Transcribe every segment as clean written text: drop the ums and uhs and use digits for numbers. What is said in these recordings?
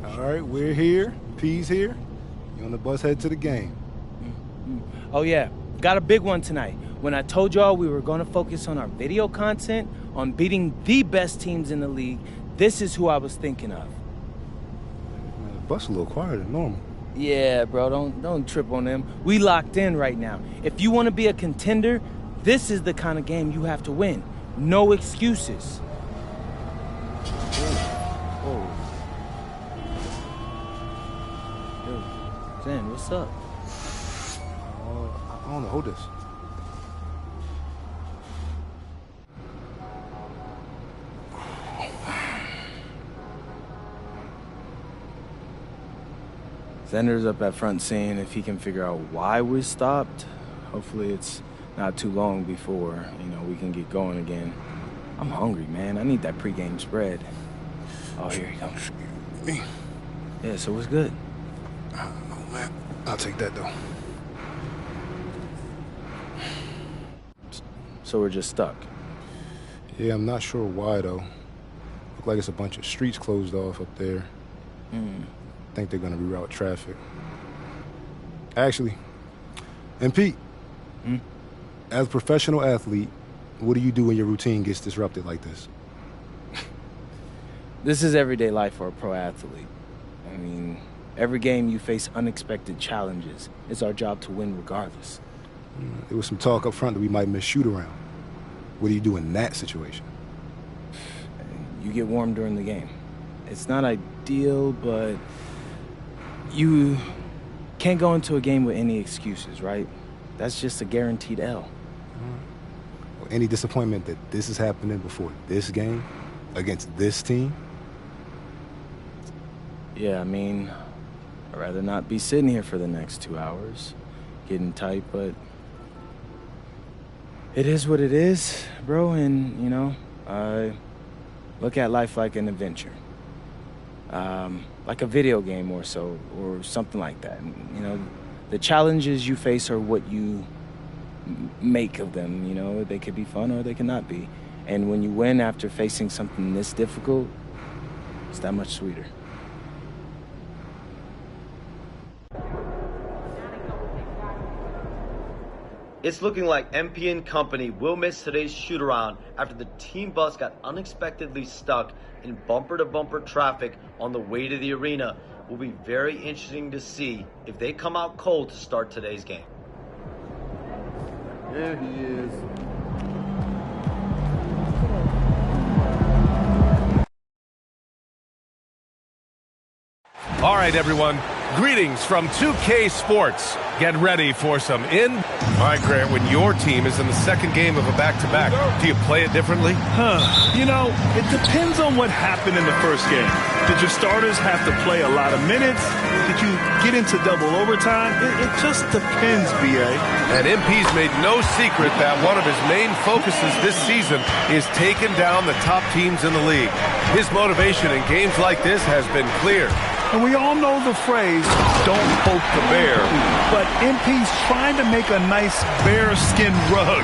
All right, we're here. P's here. You on the bus head to the game. Oh, yeah. Got a big one tonight. When I told y'all we were going to focus on our video content, on beating the best teams in the league, this is who I was thinking of. Man, the bus a little quieter than normal. Yeah, bro, don't trip on them. We locked in right now. If you want to be a contender, this is the kind of game you have to win. No excuses. Oh. Yo, Zen, what's up? I don't know. Hold this. Zender's up at front seeing if he can figure out why we stopped. Hopefully it's not too long before, we can get going again. I'm hungry, man. I need that pregame spread. Oh, here he comes. Me? Yeah, so what's good? Oh, man. I'll take that, though. So we're just stuck? Yeah, I'm not sure why, though. Look like it's a bunch of streets closed off up there. I think they're going to reroute traffic. Actually, and Pete, as a professional athlete, what do you do when your routine gets disrupted like this? This is everyday life for a pro athlete. I mean, every game you face unexpected challenges. It's our job to win regardless. There was some talk up front that we might miss shoot-around. What do you do in that situation? You get warm during the game. It's not ideal, but you can't go into a game with any excuses, right? That's just a guaranteed L. Well, any disappointment that this is happening before this game against this team? Yeah, I mean, I'd rather not be sitting here for the next 2 hours, getting tight, but it is what it is, bro, and, I look at life like an adventure. Like a video game or so, or something like that. The challenges you face are what you make of them, They could be fun or they cannot be. And when you win after facing something this difficult, it's that much sweeter. It's looking like MP and company will miss today's shoot-around after the team bus got unexpectedly stuck in bumper-to-bumper traffic on the way to the arena. Will be very interesting to see if they come out cold to start today's game. There he is. All right, everyone. Greetings from 2K Sports. Get ready for some All right, Grant, when your team is in the second game of a back-to-back, do you play it differently? It depends on what happened in the first game. Did your starters have to play a lot of minutes? Did you get into double overtime? It just depends, BA. And MP's made no secret that one of his main focuses this season is taking down the top teams in the league. His motivation in games like this has been clear. And we all know the phrase, don't poke the bear. But MP's trying to make a nice bear-skin rug.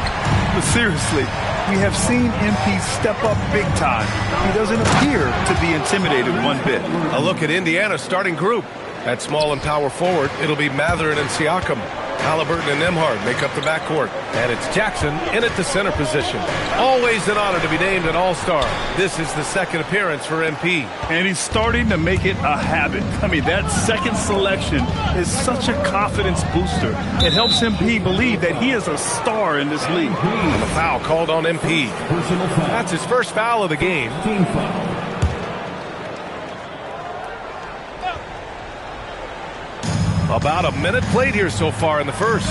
But seriously, we have seen MP step up big time. He doesn't appear to be intimidated one bit. A look at Indiana's starting group. At small and power forward, it'll be Mathurin and Siakam. Halliburton and Nembhard make up the backcourt. And it's Jackson in at the center position. Always an honor to be named an All-Star. This is the second appearance for MP. And he's starting to make it a habit. I mean, that second selection is such a confidence booster. It helps MP believe that he is a star in this league. And the foul called on MP. That's his first foul of the game. Team foul. About a minute played here so far in the first.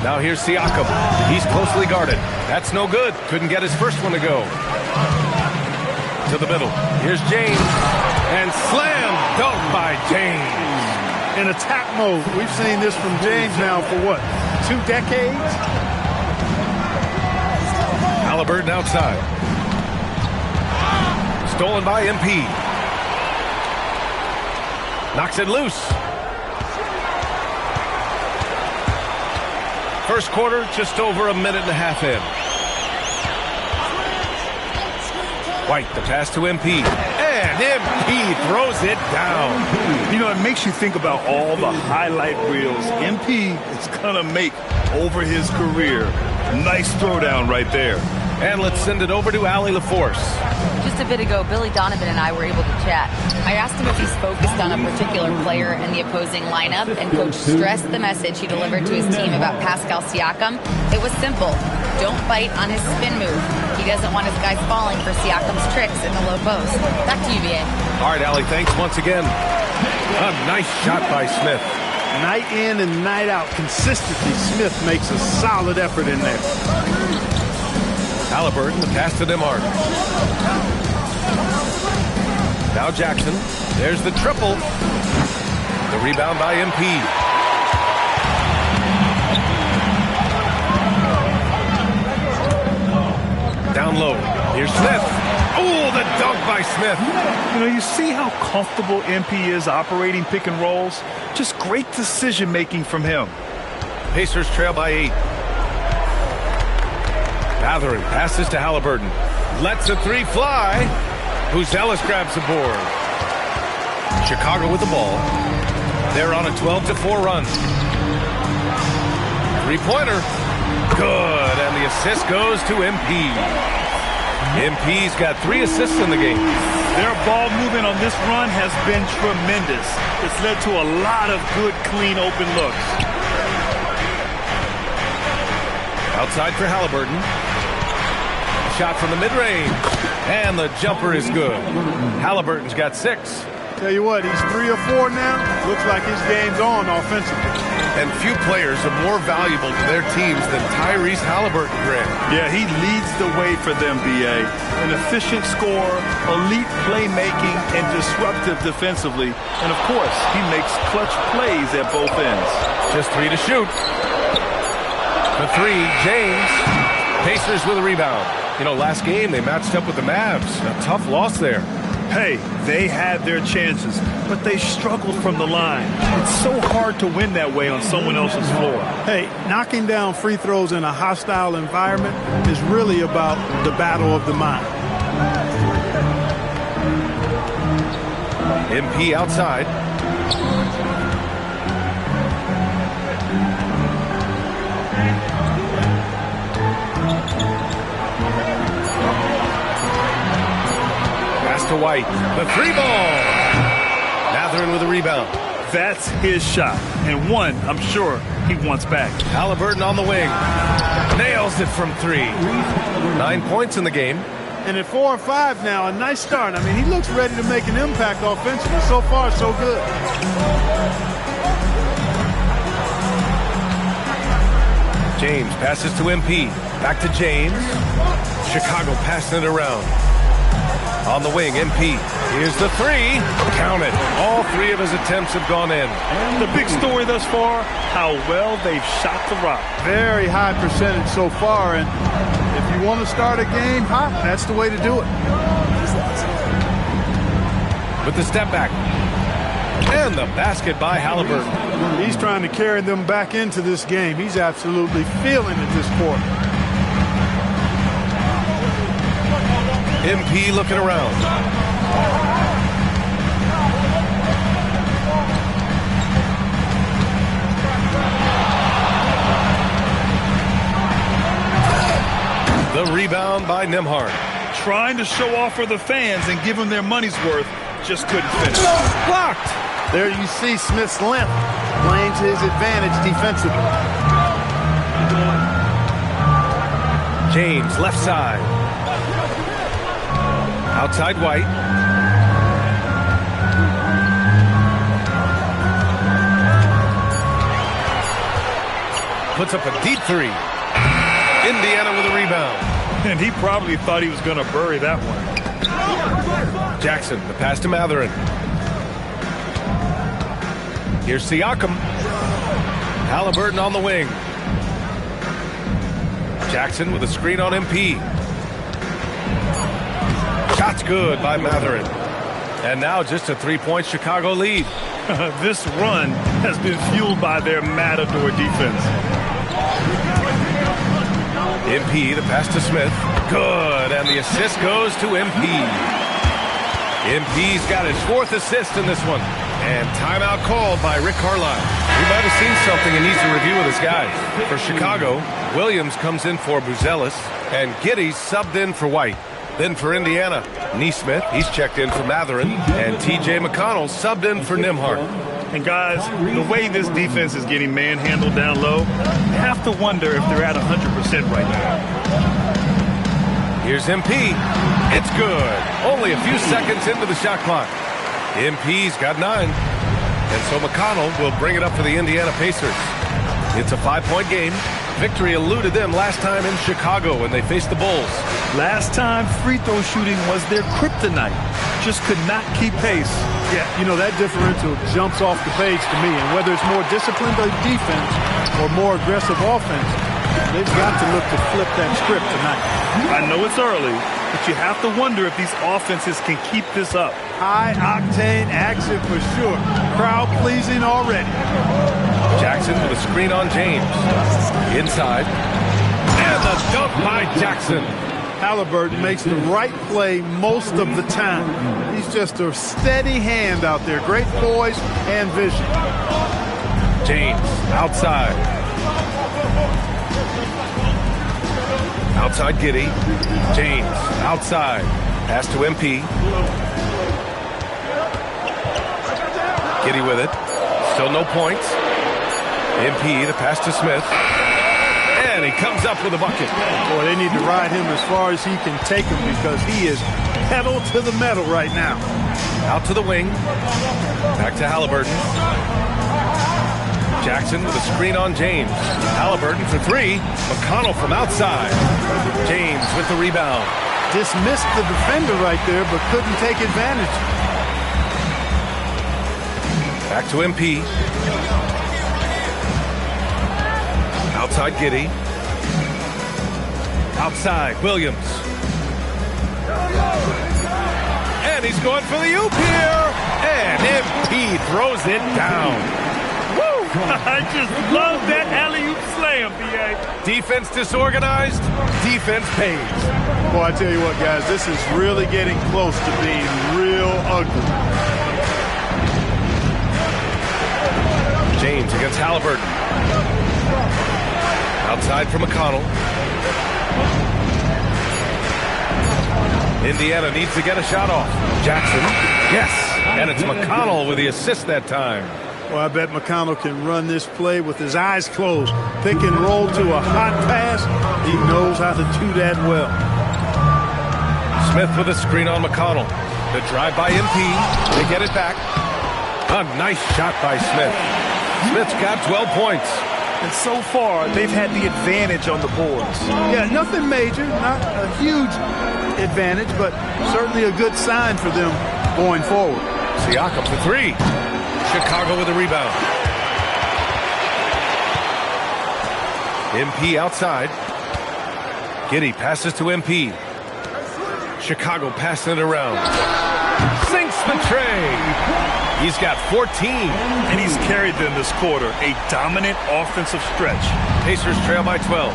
Now here's Siakam. He's closely guarded. That's no good. Couldn't get his first one to go. To the middle. Here's James. And slam dunk by James. In attack mode. We've seen this from James now for what, 2 decades? Halliburton outside. Stolen by MP. Knocks it loose. First quarter, just over a minute and a half in. White, the pass to MP. And MP throws it down. You know, it makes you think about all the highlight reels MP is going to make over his career. Nice throwdown right there. And let's send it over to Allie LaForce. Just a bit ago, Billy Donovan and I were able to chat. I asked him if he's focused on a particular player in the opposing lineup, and Coach stressed the message he delivered to his team about Pascal Siakam. It was simple. Don't bite on his spin move. He doesn't want his guys falling for Siakam's tricks in the low post. Back to you, BA. All right, Allie, thanks once again. A nice shot by Smith. Night in and night out, consistently, Smith makes a solid effort in there. Haliburton, the pass to Nembhard. Now Jackson. There's the triple. The rebound by MP. Down low. Here's Smith. Oh, the dunk by Smith. You know, you see how comfortable MP is operating pick and rolls? Just great decision-making from him. Pacers trail by 8. Mathurin passes to Haliburton. Lets a three fly. Ellis grabs the board. Chicago with the ball. They're on a 12-4 run. Three-pointer. Good, and the assist goes to MP. MP's got 3 assists in the game. Their ball movement on this run has been tremendous. It's led to a lot of good, clean, open looks. Outside for Haliburton. Shot from the mid-range. And the jumper is good. Haliburton's got 6. Tell you what, he's 3 or 4 now. Looks like his game's on offensively. And few players are more valuable to their teams than Tyrese Haliburton, Grant. Yeah, he leads the way for them, B.A. An efficient scorer, elite playmaking, and disruptive defensively. And, of course, he makes clutch plays at both ends. Just 3 to shoot. The 3, James. Pacers with a rebound. You know, last game they matched up with the Mavs. A tough loss there. Hey, they had their chances, but they struggled from the line. It's so hard to win that way on someone else's floor. Hey, knocking down free throws in a hostile environment is really about the battle of the mind. MP outside. To White, the 3-ball. Mathurin with a rebound. That's his shot, and one I'm sure he wants back. Haliburton on the wing. Nails it from 3. 9 points in the game. And at 4 or 5 now, a nice start. I mean, he looks ready to make an impact offensively. So far, so good. James passes to MP. Back to James. Chicago passing it around. On the wing, MP. Here's the 3. Count it. All 3 of his attempts have gone in. And the big story thus far, how well they've shot the rock. Very high percentage so far, and if you want to start a game hot, that's the way to do it. With the step back. And the basket by Haliburton. He's trying to carry them back into this game. He's absolutely feeling it this quarter. MP looking around. The rebound by Nembhard. Trying to show off for the fans and give them their money's worth, just couldn't finish. Blocked. There you see Smith's length playing to his advantage defensively. James, left side. Outside White. Puts up a deep 3. Indiana with a rebound. And he probably thought he was going to bury that one. Jackson, the pass to Mathurin. Here's Siakam. Haliburton on the wing. Jackson with a screen on MP. Shot's good by Mathurin. And now just a 3-point Chicago lead. This run has been fueled by their matador defense. MP, the pass to Smith. Good, and the assist goes to MP. MP's got his 4th assist in this one. And timeout called by Rick Carlisle. He might have seen something and needs to review with his guys. For Chicago, Williams comes in for Buzelis, and Giddey's subbed in for White. Then for Indiana, Neesmith, he's checked in for Matherin, and T.J. McConnell subbed in for Nembhard. And guys, the way this defense is getting manhandled down low, you have to wonder if they're at 100% right now. Here's MP. It's good. Only a few seconds into the shot clock. MP's got 9. And so McConnell will bring it up for the Indiana Pacers. It's a 5-point game. Victory eluded them last time in Chicago when they faced the Bulls. Last time, free throw shooting was their kryptonite. Just could not keep pace. Yeah, you know, that differential jumps off the page to me. And whether it's more disciplined defense or more aggressive offense, they've got to look to flip that script tonight. I know it's early, but you have to wonder if these offenses can keep this up. High-octane action for sure. Crowd-pleasing already. Jackson with a screen on James. Inside. And the dunk by Jackson. Halliburton makes the right play most of the time. He's just a steady hand out there. Great poise and vision. James outside. Outside Giddey. James outside. Pass to MP. Giddey with it. Still no points. MP, the pass to Smith. And he comes up with a bucket. Boy, they need to ride him as far as he can take him because he is pedal to the metal right now. Out to the wing. Back to Halliburton. Jackson with a screen on James. Halliburton for 3. McConnell from outside. James with the rebound. Dismissed the defender right there, but couldn't take advantage. Back to MP. Outside Giddey. Outside Williams. And he's going for the oop here. And MP throws it down. Woo! I just love that alley-oop slam, B.A. Defense disorganized. Defense pays. Boy, I tell you what, guys, this is really getting close to being real ugly. James against Halliburton. Outside for McConnell. Indiana needs to get a shot off. Jackson. Yes. And it's McConnell with the assist that time. Well, I bet McConnell can run this play with his eyes closed. Pick and roll to a hot pass. He knows how to do that well. Smith with a screen on McConnell. The drive by MP. They get it back. A nice shot by Smith. Smith's got 12 points. And so far, they've had the advantage on the boards. Yeah, nothing major, not a huge advantage, but certainly a good sign for them going forward. Siakam for 3. Chicago with a rebound. MP outside. Giddey passes to MP. Chicago passing it around. Sinks the tray. He's got 14. And he's carried them this quarter. A dominant offensive stretch. Pacers trail by 12.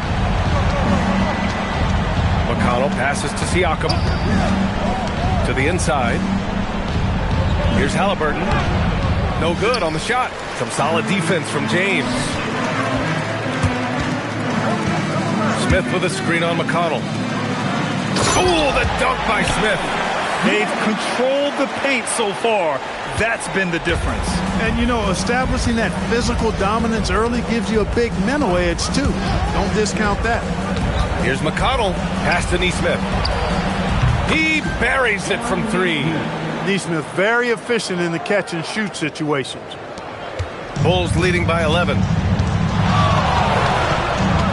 McConnell passes to Siakam. To the inside. Here's Halliburton. No good on the shot. Some solid defense from James. Smith with a screen on McConnell. Oh, the dunk by Smith. They've controlled the paint so far. That's been the difference. And, you know, establishing that physical dominance early gives you a big mental edge, too. Don't discount that. Here's McConnell. Pass to Neesmith. He buries it from 3. Neesmith very efficient in the catch-and-shoot situations. Bulls leading by 11.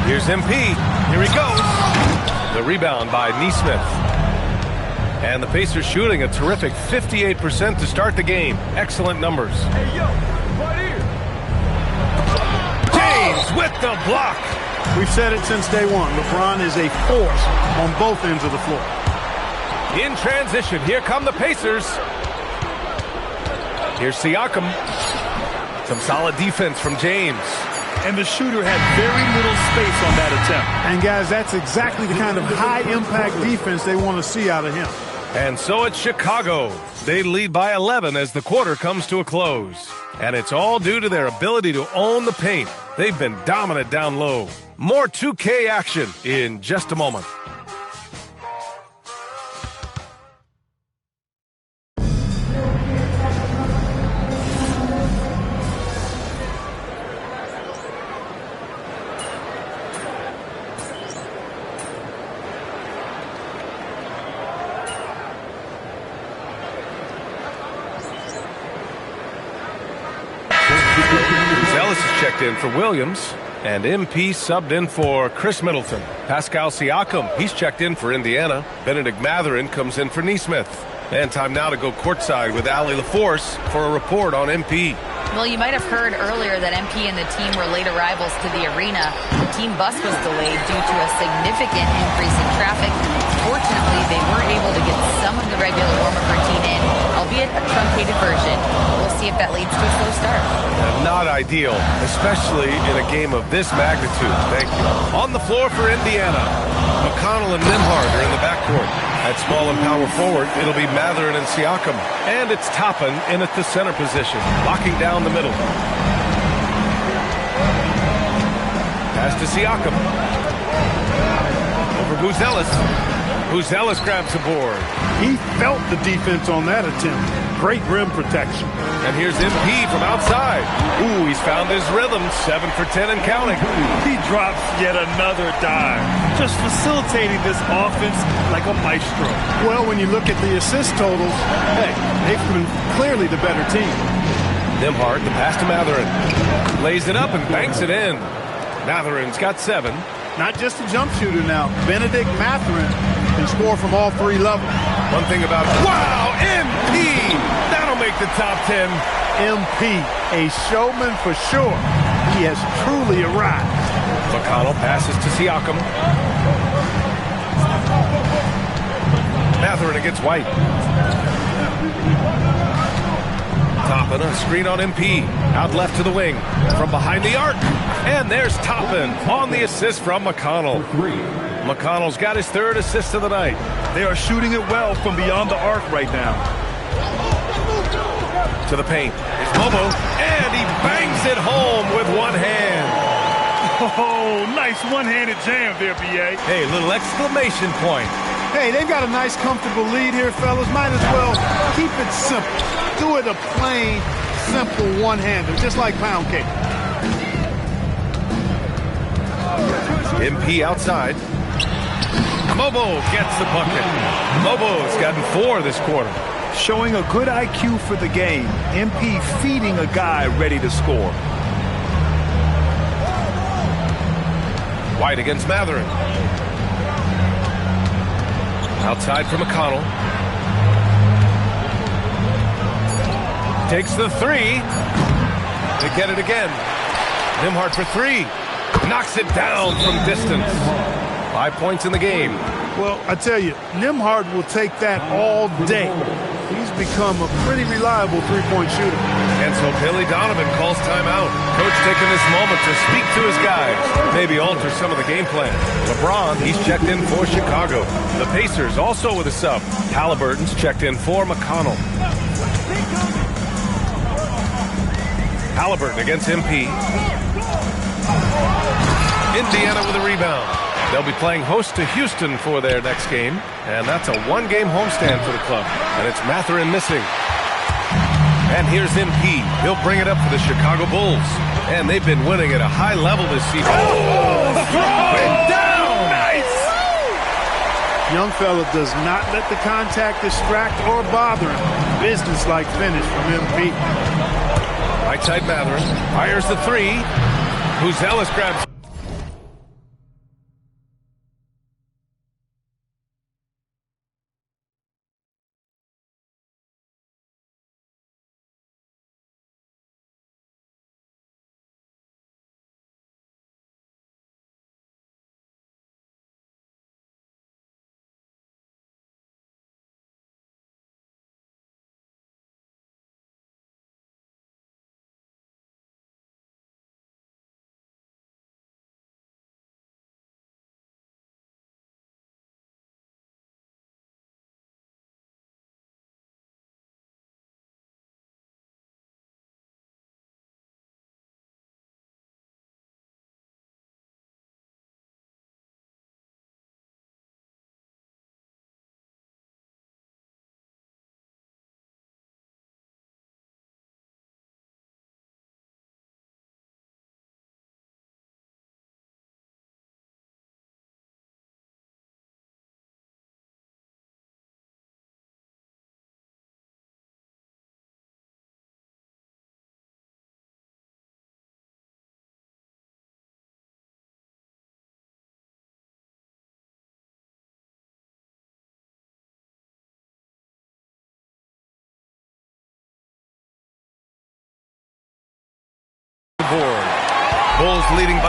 Here's MP. Here he goes. The rebound by Neesmith. And the Pacers shooting a terrific 58% to start the game. Excellent numbers. Hey, yo, right here. James with the block. We've said it since day one. LeBron is a force on both ends of the floor. In transition, here come the Pacers. Here's Siakam. Some solid defense from James. and the shooter had very little space on that attempt. And, guys, that's exactly the kind of high-impact defense they want to see out of him. And so it's Chicago. They lead by 11 as the quarter comes to a close. And it's all due to their ability to own the paint. They've been dominant down low. More 2K action in just a moment. Ellis is checked in for Williams, and MP subbed in for Chris Middleton. Pascal Siakam, he's checked in for Indiana. Benedict Mathurin comes in for Neesmith. And time now to go courtside with Allie LaForce for a report on MP. Well, you might have heard earlier that MP and the team were late arrivals to the arena. The team bus was delayed due to a significant increase in traffic. Fortunately, they were able to get some of the regular warm-up routine in, albeit a truncated version. We'll see if that leads to a slow start. Not ideal, especially in a game of this magnitude. Thank you. On the floor for Indiana, McConnell and Nembhard are in the backcourt. At small and power forward, it'll be Mathurin and Siakam. And it's Toppin in at the center position, locking down the middle. Pass to Siakam. Over Buzelis. Buzelis grabs the board. He felt the defense on that attempt. Great rim protection. And here's MP from outside. Ooh, he's found his rhythm. 7 for 10 and counting. He drops yet another dime, just facilitating this offense like a maestro. Well, when you look at the assist totals, hey, they've been clearly the better team. Nembhard, the pass to Mathurin. Lays it up and banks it in. Mathurin's got 7. Not just a jump shooter now. Benedict Mathurin can score from all 3 levels. One thing about, wow, MP! That'll make the top 10. MP, a showman for sure. He has truly arrived. McConnell passes to Siakam. Mathurin against White. Toppin, a screen on MP. Out left to the wing. From behind the arc. And there's Toppin on the assist from McConnell. McConnell's got his 3rd assist of the night. They are shooting it well from beyond the arc right now. To the paint. It's Bobo. And he bangs it home with one hand. Oh, nice one-handed jam there, B.A. Hey, little exclamation point. Hey, they've got a nice, comfortable lead here, fellas. Might as well keep it simple. Do it a plain, simple one-hander, just like pound cake. MP outside. Mobo gets the bucket. Mobo's gotten 4 this quarter. Showing a good IQ for the game. MP feeding a guy ready to score. White against Mathurin. Outside for McConnell. Takes the 3. To get it again. Nembhard for 3. Knocks it down from distance. 5 points in the game. Well, I tell you, Nembhard will take that all day. He's become a pretty reliable three-point shooter. And so Billy Donovan calls timeout. Coach taking this moment to speak to his guys. Maybe alter some of the game plan. LeBron, he's checked in for Chicago. The Pacers also with a sub. Halliburton's checked in for McConnell. Halliburton against MP. Indiana with a rebound. They'll be playing host to Houston for their next game, and that's a 1-game homestand for the club. And it's Mathurin missing. And here's MP. He'll bring it up for the Chicago Bulls. And they've been winning at a high level this season. Oh, throw it down! Nice! Young fella does not let the contact distract or bother him. Business-like finish from MP. Right side Mathurin. Fires the 3. Buzelis grabs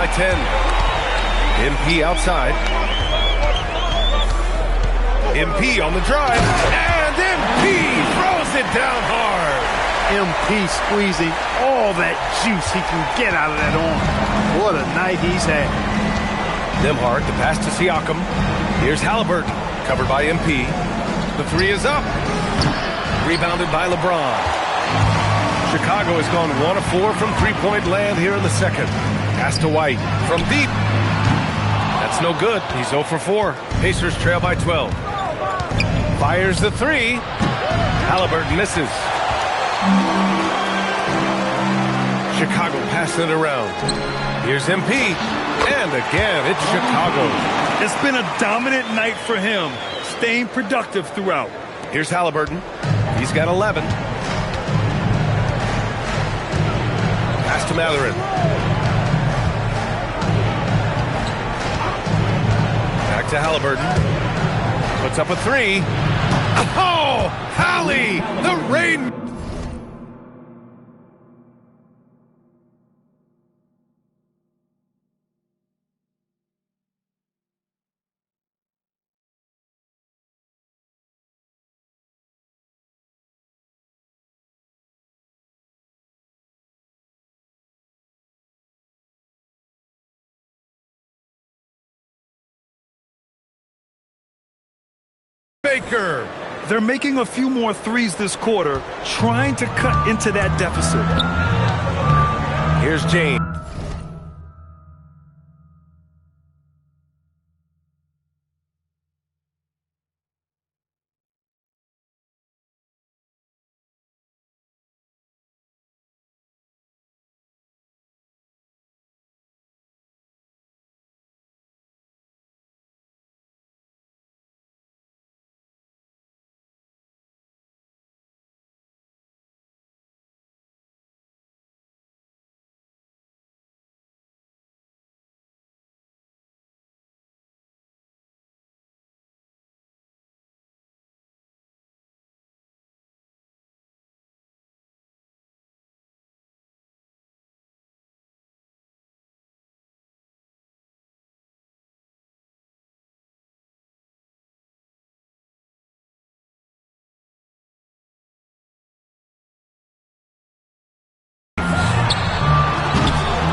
by 10. MP outside. MP on the drive, and MP throws it down hard. MP squeezing all that juice he can get out of that arm. What a night he's had. Nembhard, the pass to Siakam. Here's Haliburton, covered by MP. The three is up. Rebounded by LeBron. Chicago has gone 1 of 4 from three-point land here in the second. Pass to White from deep. That's no good. He's 0 for 4. Pacers trail by 12. Fires the three. Haliburton misses. Chicago passing it around. Here's MP. And again, it's Chicago. It's been a dominant night for him, staying productive throughout. Here's Haliburton. He's got 11. Pass to Mathurin. Back to Haliburton. Puts up a three. Oh, Hallie, the rain. Baker. They're making a few more threes this quarter, trying to cut into that deficit. Here's James.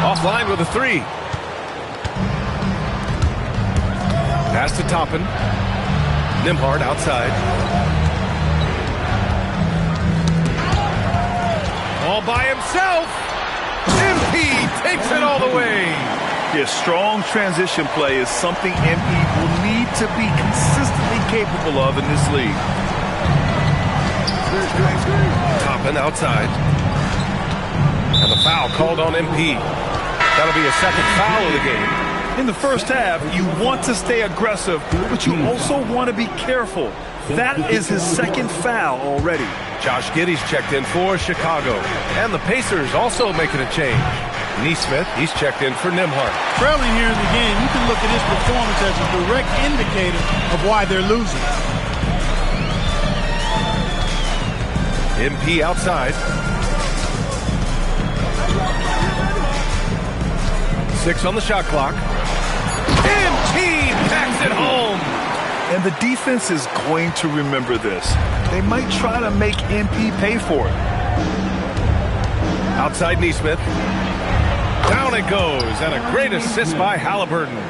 Offline with a three. Pass to Toppin. Nembhard outside. All by himself. MP takes it all the way. Yeah, strong transition play is something MP will need to be consistently capable of in this league. Toppin outside. And the foul called on MP. That'll be a second foul of the game. In the first half, you want to stay aggressive, but you also want to be careful. That is his second foul already. Josh Giddey's checked in for Chicago. And the Pacers also making a change. Nesmith, he's checked in for Nembhard. Trailing here in the game, you can look at his performance as a direct indicator of why they're losing. MP outside. 6 on the shot clock. MP packs it home. And the defense is going to remember this. They might try to make MP pay for it. Outside Nesmith. Down it goes. And a great assist by Haliburton.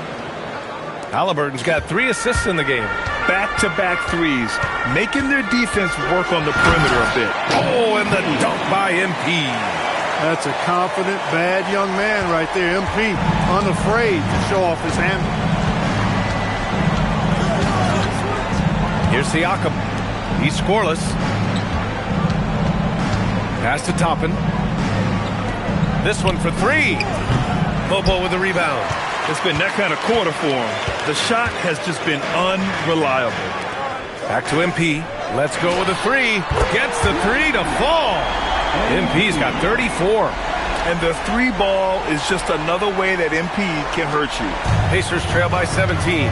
Haliburton's got 3 assists in the game. Back-to-back threes, making their defense work on the perimeter a bit. Oh, and the dunk by MP. That's a confident, bad young man right there. MP, unafraid to show off his handle. Here's Siakam. He's scoreless. Pass to Toppin. This one for 3. Bobo with the rebound. It's been that kind of quarter for him. The shot has just been unreliable. Back to MP. Let's go with a 3. Gets the 3 to fall. MP's got 34. And the 3 ball is just another way that MP can hurt you. Pacers trail by 17.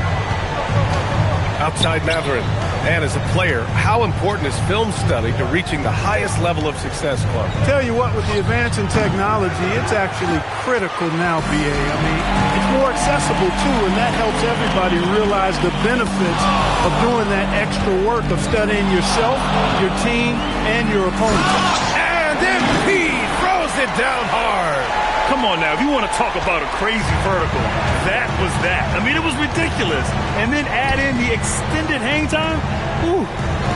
Outside Mathurin. And as a player, how important is film study to reaching the highest level of success, Clark? Tell you what, with the advance in technology, it's actually critical now, BA. I mean, it's more accessible, too, and that helps everybody realize the benefits of doing that extra work of studying yourself, your team, and your opponent. And MP throws it down hard. Come on now, if you want to talk about a crazy vertical, that was that. I mean, it was ridiculous. And then add in the extended hang time. Ooh,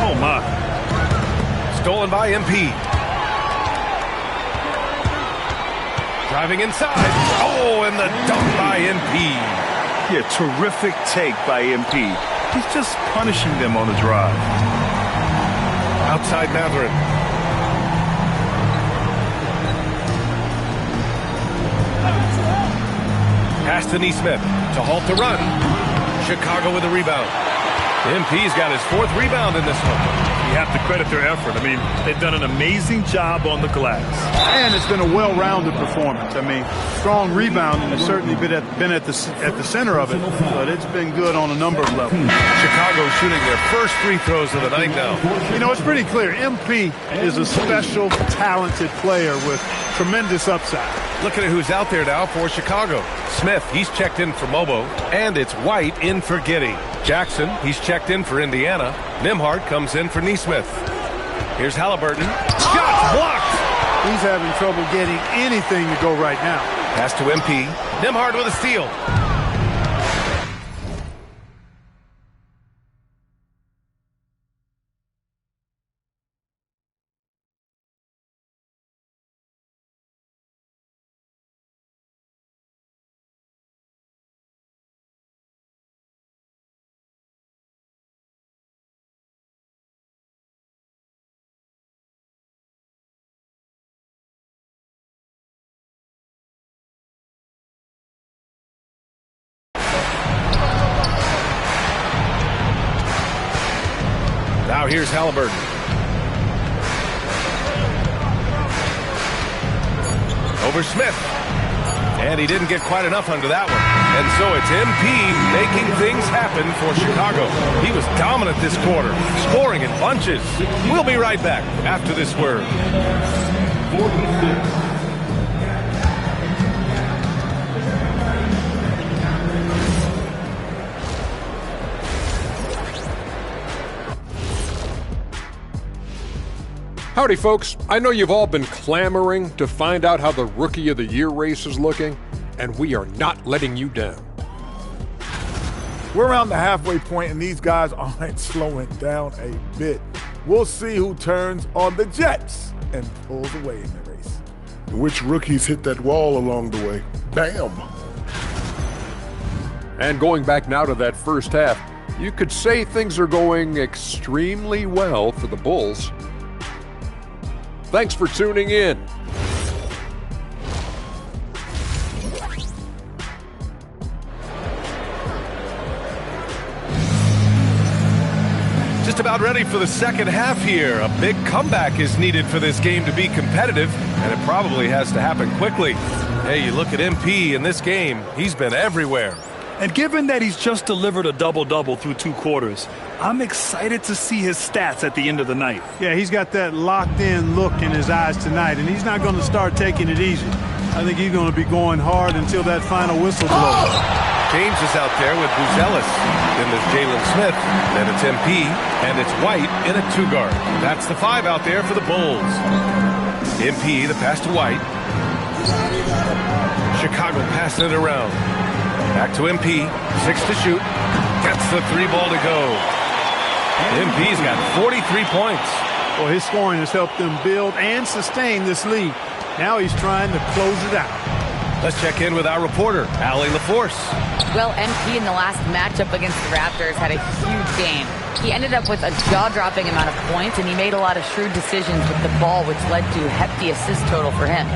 oh my. Stolen by MP. Driving inside. Oh, and the dunk by MP. Yeah, terrific take by MP. He's just punishing them on the drive. Outside Mathurin. Pass to Nesmith to halt the run. Chicago with a rebound. MP's got his 4th rebound in this one. You have to credit their effort. I mean, they've done an amazing job on the glass. And it's been a well-rounded performance. I mean, strong rebounding has certainly been at the center of it, but it's been good on a number of levels. Chicago shooting their first free throws of the night now. You know, it's pretty clear. MP is a special, talented player with tremendous upside. Looking at who's out there now for Chicago. Smith, he's checked in for Mobo, and it's White in for Giddey. Jackson, he's checked in for Indiana. Nembhard comes in for Nesmith. Here's Halliburton. Shot blocked! He's having trouble getting anything to go right now. Pass to MP. Nembhard with a steal. Now here's Halliburton. Over Smith. And he didn't get quite enough under that one. And so it's MP making things happen for Chicago. He was dominant this quarter, scoring in bunches. We'll be right back after this word. 46. Howdy, folks. I know you've all been clamoring to find out how the Rookie of the Year race is looking, and we are not letting you down. We're around the halfway point, and these guys aren't slowing down a bit. We'll see who turns on the Jets and pulls away in the race. Which rookies hit that wall along the way? Bam! And going back now to that first half, you could say things are going extremely well for the Bulls. Thanks for tuning in. Just about ready for the second half here. A big comeback is needed for this game to be competitive, and it probably has to happen quickly. Hey, you look at MP in this game, he's been everywhere. And given that he's just delivered a double-double through 2 quarters, I'm excited to see his stats at the end of the night. Yeah, he's got that locked-in look in his eyes tonight, and he's not going to start taking it easy. I think he's going to be going hard until that final whistle blows. James is out there with Buzelis. Then there's Jalen Smith. Then it's MP, and it's White in a 2-guard. That's the 5 out there for the Bulls. MP, the pass to White. Chicago passing it around. Back to MP, 6 to shoot. Gets the 3 ball to go. MP's got 43 points. Well, his scoring has helped them build and sustain this lead. Now he's trying to close it out. Let's check in with our reporter, Allie LaForce. Well, MP in the last matchup against the Raptors had a huge game. He ended up with a jaw-dropping amount of points, and he made a lot of shrewd decisions with the ball, which led to a hefty assist total for him.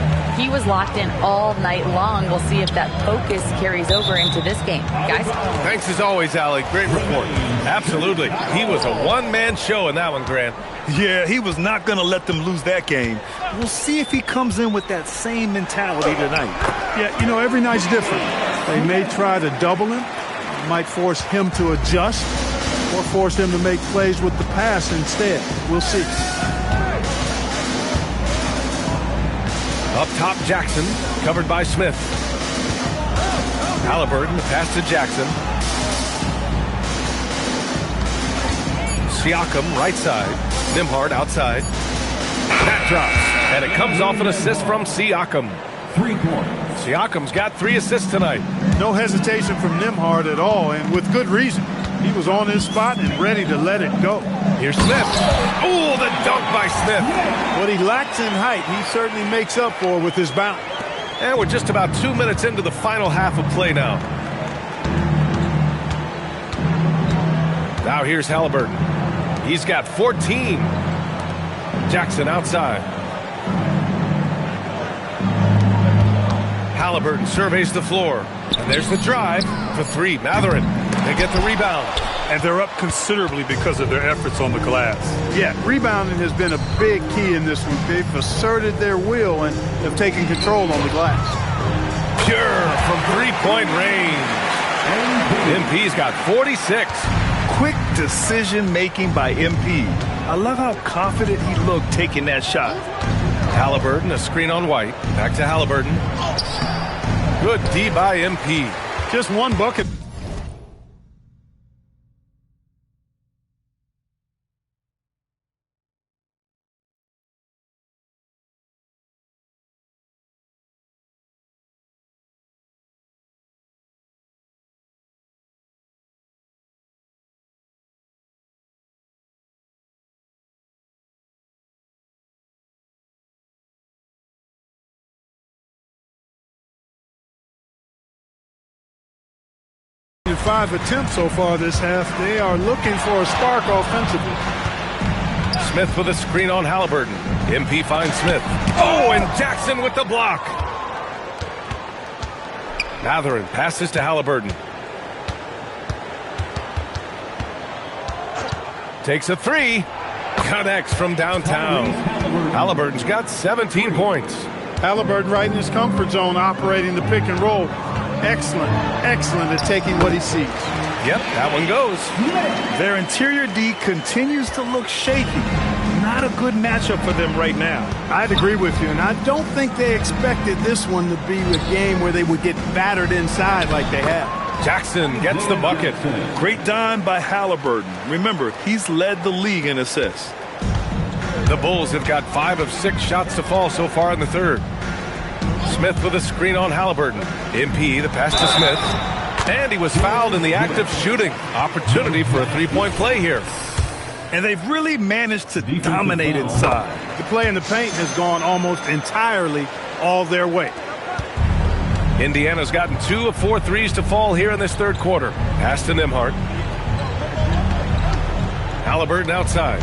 He was locked in all night long. We'll see if that focus carries over into this game. Guys? Thanks as always, Allie. Great report. Absolutely. He was a one-man show in that one, Grant. Yeah, he was not going to let them lose that game. We'll see if he comes in with that same mentality tonight. Yeah, you know, every night's different. They may try to double him. It might force him to adjust. or force him to make plays with the pass instead. We'll see. Up top, Jackson, covered by Smith. Halliburton, the pass to Jackson. Siakam, right side. Nembhard, outside. That drops, and it comes off an assist from Siakam. 3 points. Siakam's got 3 assists tonight. No hesitation from Nembhard at all, and with good reason. He was on his spot and ready to let it go. Here's Smith. Oh, the dunk by Smith. What he lacks in height, he certainly makes up for with his bounce. And we're just about 2 minutes into the final half of play now. Now here's Halliburton. He's got 14. Jackson outside. Halliburton surveys the floor. And there's the drive for 3. Mathurin. They get the rebound. And they're up considerably because of their efforts on the glass. Yeah, rebounding has been a big key in this one. They've asserted their will and have taken control on the glass. Pure from three-point range. MP's got 46. Quick decision-making by MP. I love how confident he looked taking that shot. Halliburton, a screen on White. Back to Halliburton. Good D by MP. Just one bucket. In 5 attempts so far this half, they are looking for a spark offensively. Smith with a screen on Halliburton. MP finds Smith. Oh, and Jackson with the block. Mathurin passes to Halliburton. Takes a 3. Connects from downtown. Halliburton's got 17 points. Halliburton right in his comfort zone, operating the pick and roll. Excellent, excellent at taking what he sees. Yep, that one goes. Their interior D continues to look shaky. Not a good matchup for them right now. I'd agree with you, and I don't think they expected this one to be a game where they would get battered inside like they have. Jackson gets the bucket. Great dime by Halliburton. Remember, he's led the league in assists. The Bulls have got 5 of 6 shots to fall so far in the third. Smith with a screen on Halliburton. MP, the pass to Smith. And he was fouled in the act of shooting. Opportunity for a 3-point play here. And they've really managed to dominate inside. The play in the paint has gone almost entirely all their way. Indiana's gotten 2 of 4 threes to fall here in this third quarter. Pass to Nembhard. Halliburton outside.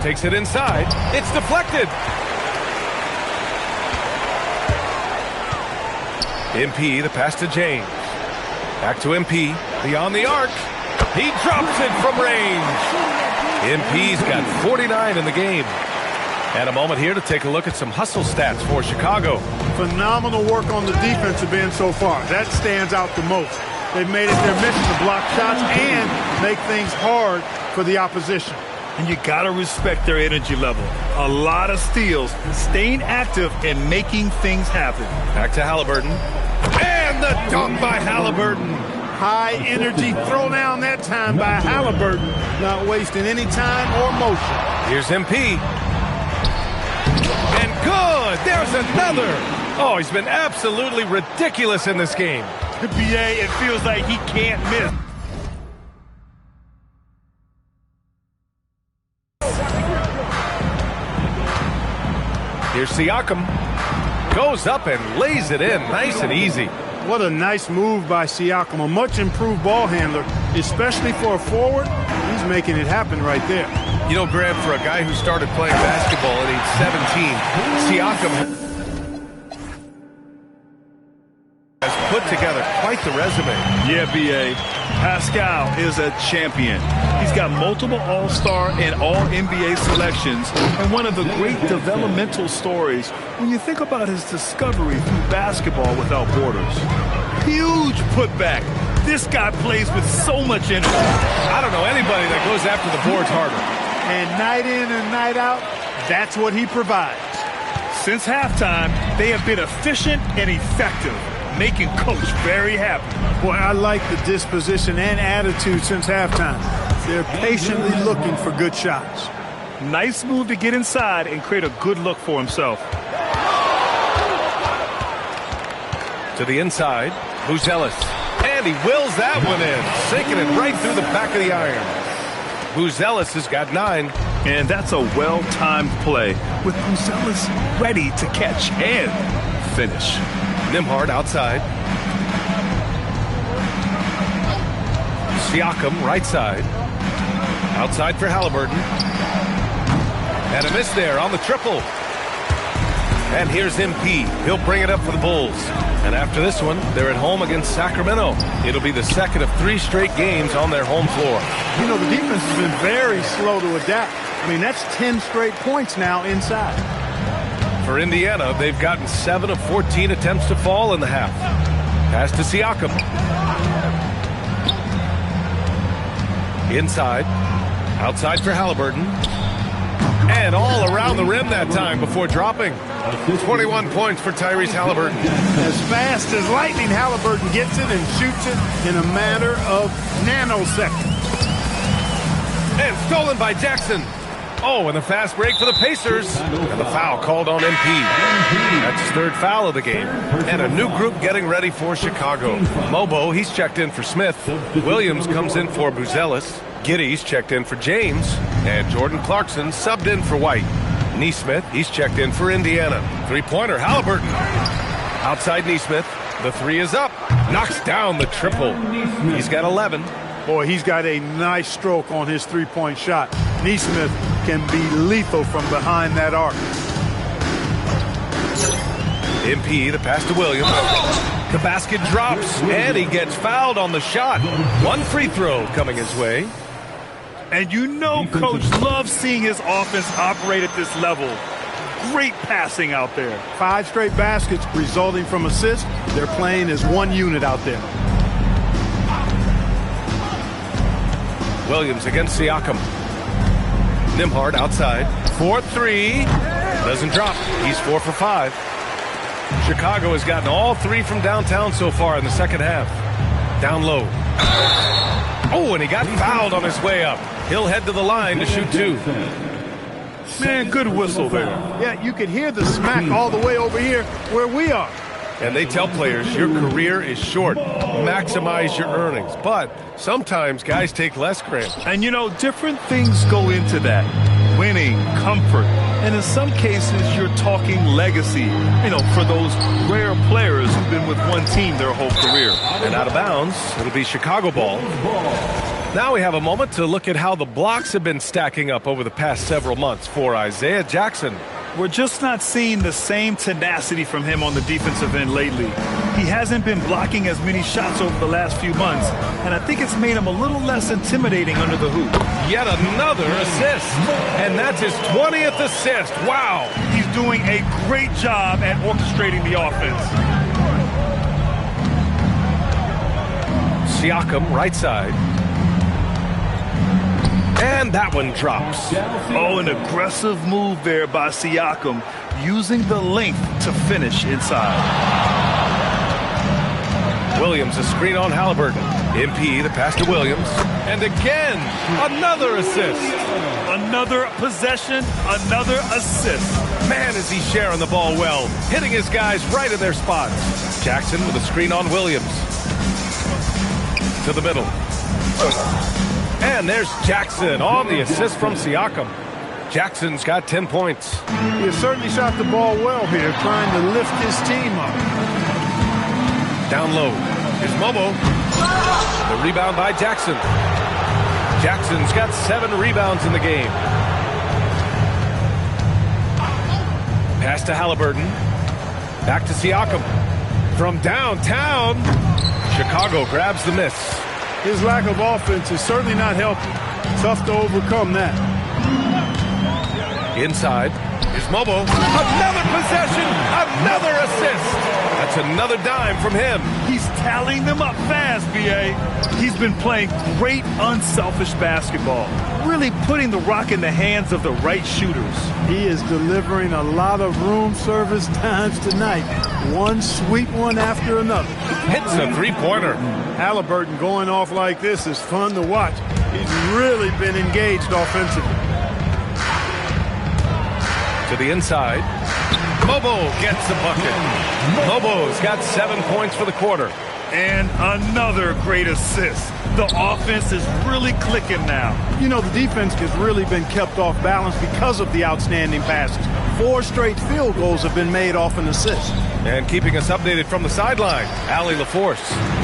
Takes it inside. It's deflected. MP, the pass to James. Back to MP. Beyond the arc. He drops it from range. MP's got 49 in the game. And a moment here to take a look at some hustle stats for Chicago. Phenomenal work on the defensive end so far. That stands out the most. They've made it their mission to block shots and make things hard for the opposition. And you got to respect their energy level. A lot of steals, staying active and making things happen. Back to Halliburton. And the dunk by Halliburton. High energy throw down that time by Halliburton. Not wasting any time or motion. Here's MP. And good. There's another. Oh, he's been absolutely ridiculous in this game. BA, it feels like he can't miss. Here's Siakam. Goes up and lays it in nice and easy. What a nice move by Siakam. A much improved ball handler, especially for a forward. He's making it happen right there. You know, Graham, for a guy who started playing basketball at age 17, Siakam has put together quite the resume. Yeah, B.A. Pascal is a champion. He's got multiple All-Star and All-NBA selections, and one of the great developmental stories when you think about his discovery through basketball without borders. Huge putback. This guy plays with so much energy. I don't know anybody that goes after the boards harder. And night in and night out, that's what he provides. Since halftime, they have been efficient and effective, making Coach very happy. Boy, I like the disposition and attitude since halftime. They're patiently looking for good shots. Nice move to get inside and create a good look for himself. To the inside, Buzelis. And he wills that one in, sinking it right through the back of the iron. Buzelis has got 9. And that's a well-timed play with Buzelis ready to catch and finish. Nembhard outside. Siakam right side. Outside for Halliburton. And a miss there on the triple. And here's MP. He'll bring it up for the Bulls. And after this one, they're at home against Sacramento. It'll be the second of 3 straight games on their home floor. You know, the defense has been very slow to adapt. I mean, that's 10 straight points now inside. For Indiana, they've gotten 7 of 14 attempts to fall in the half. Pass to Siakam. Inside. Outside for Halliburton. And all around the rim that time before dropping. 21 points for Tyrese Halliburton. As fast as lightning, Halliburton gets it and shoots it in a matter of nanoseconds. And stolen by Jackson. Oh, and the fast break for the Pacers. And the foul called on MP. That's his 3rd foul of the game. And a new group getting ready for Chicago. Mobo, he's checked in for Smith. Williams comes in for Buzelis. Giddey's checked in for James. And Jordan Clarkson subbed in for White. Nesmith, he's checked in for Indiana. 3-pointer, Halliburton. Outside Nesmith. The 3 is up. Knocks down the triple. He's got 11. Boy, he's got a nice stroke on his 3-point shot. Nesmith can be lethal from behind that arc. MP, the pass to Williams. The basket drops, and he gets fouled on the shot. 1 free throw coming his way. And you know Coach loves seeing his offense operate at this level. Great passing out there. 5 straight baskets resulting from assists. They're playing as one unit out there. Williams against Siakam. Nembhard outside. 4-3. Doesn't drop. He's 4 for 5. Chicago has gotten all 3 from downtown so far in the second half. Down low. Oh, and he got fouled on his way up. He'll head to the line to shoot 2. Man, good whistle there. Yeah, you could hear the smack all the way over here where we are. And they tell players your career is short. Maximize your earnings. But sometimes guys take less, Graham. And you know, different things go into that. Winning, comfort, and in some cases you're talking legacy, you know, for those rare players who've been with one team their whole career. And out of bounds, it'll be Chicago ball. Now we have a moment to look at how the blocks have been stacking up over the past several months for Isaiah Jackson. We're just not seeing the same tenacity from him on the defensive end lately. He hasn't been blocking as many shots over the last few months, and I think it's made him a little less intimidating under the hoop. Yet another assist, and that's his 20th assist. Wow! He's doing a great job at orchestrating the offense. Siakam, right side. And that one drops. Oh, an aggressive move there by Siakam, using the length to finish inside. Williams, a screen on Halliburton. MP, the pass to Williams. And again, another assist. Another possession, another assist. Man, is he sharing the ball well, hitting his guys right in their spots. Jackson with a screen on Williams. To the middle. And there's Jackson on the assist from Siakam. Jackson's got 10 points. He has certainly shot the ball well here, trying to lift his team up. Down low. Here's Momo. The rebound by Jackson. Jackson's got 7 rebounds in the game. Pass to Halliburton. Back to Siakam. From downtown, Chicago grabs the miss. His lack of offense is certainly not helping. Tough to overcome that. Inside. Here's Momo. Another possession. Another assist. That's another dime from him. He's tallying them up fast, B.A. He's been playing great, unselfish basketball. Really putting the rock in the hands of the right shooters. He is delivering a lot of room service times tonight. One sweet one after another. Hits a three-pointer. Halliburton going off like this is fun to watch. He's really been engaged offensively. To the inside. Momo gets the bucket. Momo's got 7 points for the quarter. And another great assist. The offense is really clicking now. You know, the defense has really been kept off balance because of the outstanding passes. 4 straight field goals have been made off an assist. And keeping us updated from the sideline, Allie LaForce.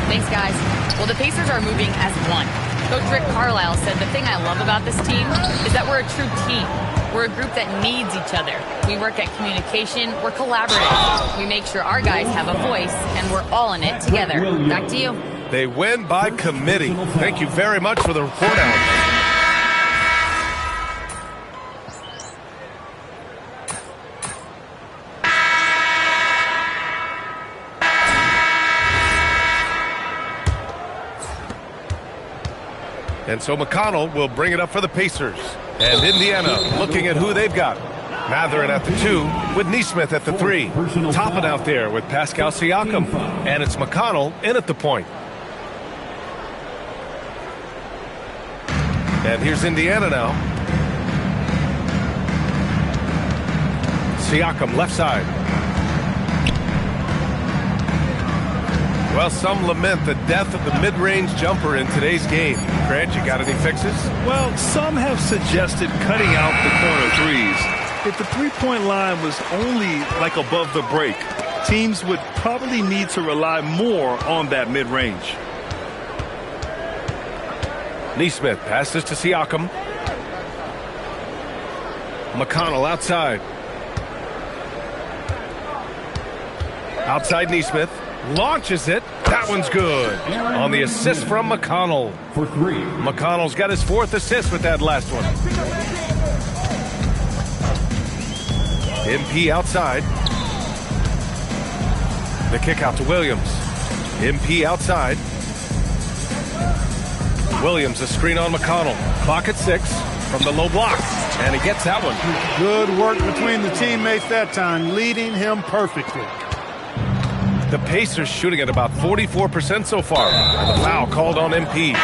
Thanks, guys. Well, the Pacers are moving as one. Coach Rick Carlisle said the thing I love about this team is that we're a true team. We're a group that needs each other. We work at communication. We're collaborative. We make sure our guys have a voice, and we're all in it together. Back to you. They win by committee. Thank you very much for the report, Alan. And so McConnell will bring it up for the Pacers. And Indiana looking at who they've got. Mathurin at the 2 with Nesmith at the 3. Topping out there with Pascal Siakam. And it's McConnell in at the point. And here's Indiana now. Siakam left side. Well, some lament the death of the mid-range jumper in today's game. Grant, you got any fixes? Well, some have suggested cutting out the corner threes. If the three-point line was only like above the break, teams would probably need to rely more on that mid-range. Nesmith passes to Siakam. McConnell outside. Outside Nesmith. Launches it. That one's good. On the assist from McConnell. For 3. McConnell's got his 4th assist with that last one. MP outside. The kick out to Williams. MP outside. Williams, a screen on McConnell. Clock at 6 from the low block. And he gets that one. Good work between the teammates that time, leading him perfectly. The Pacers shooting at about 44% so far. And the foul called on MP.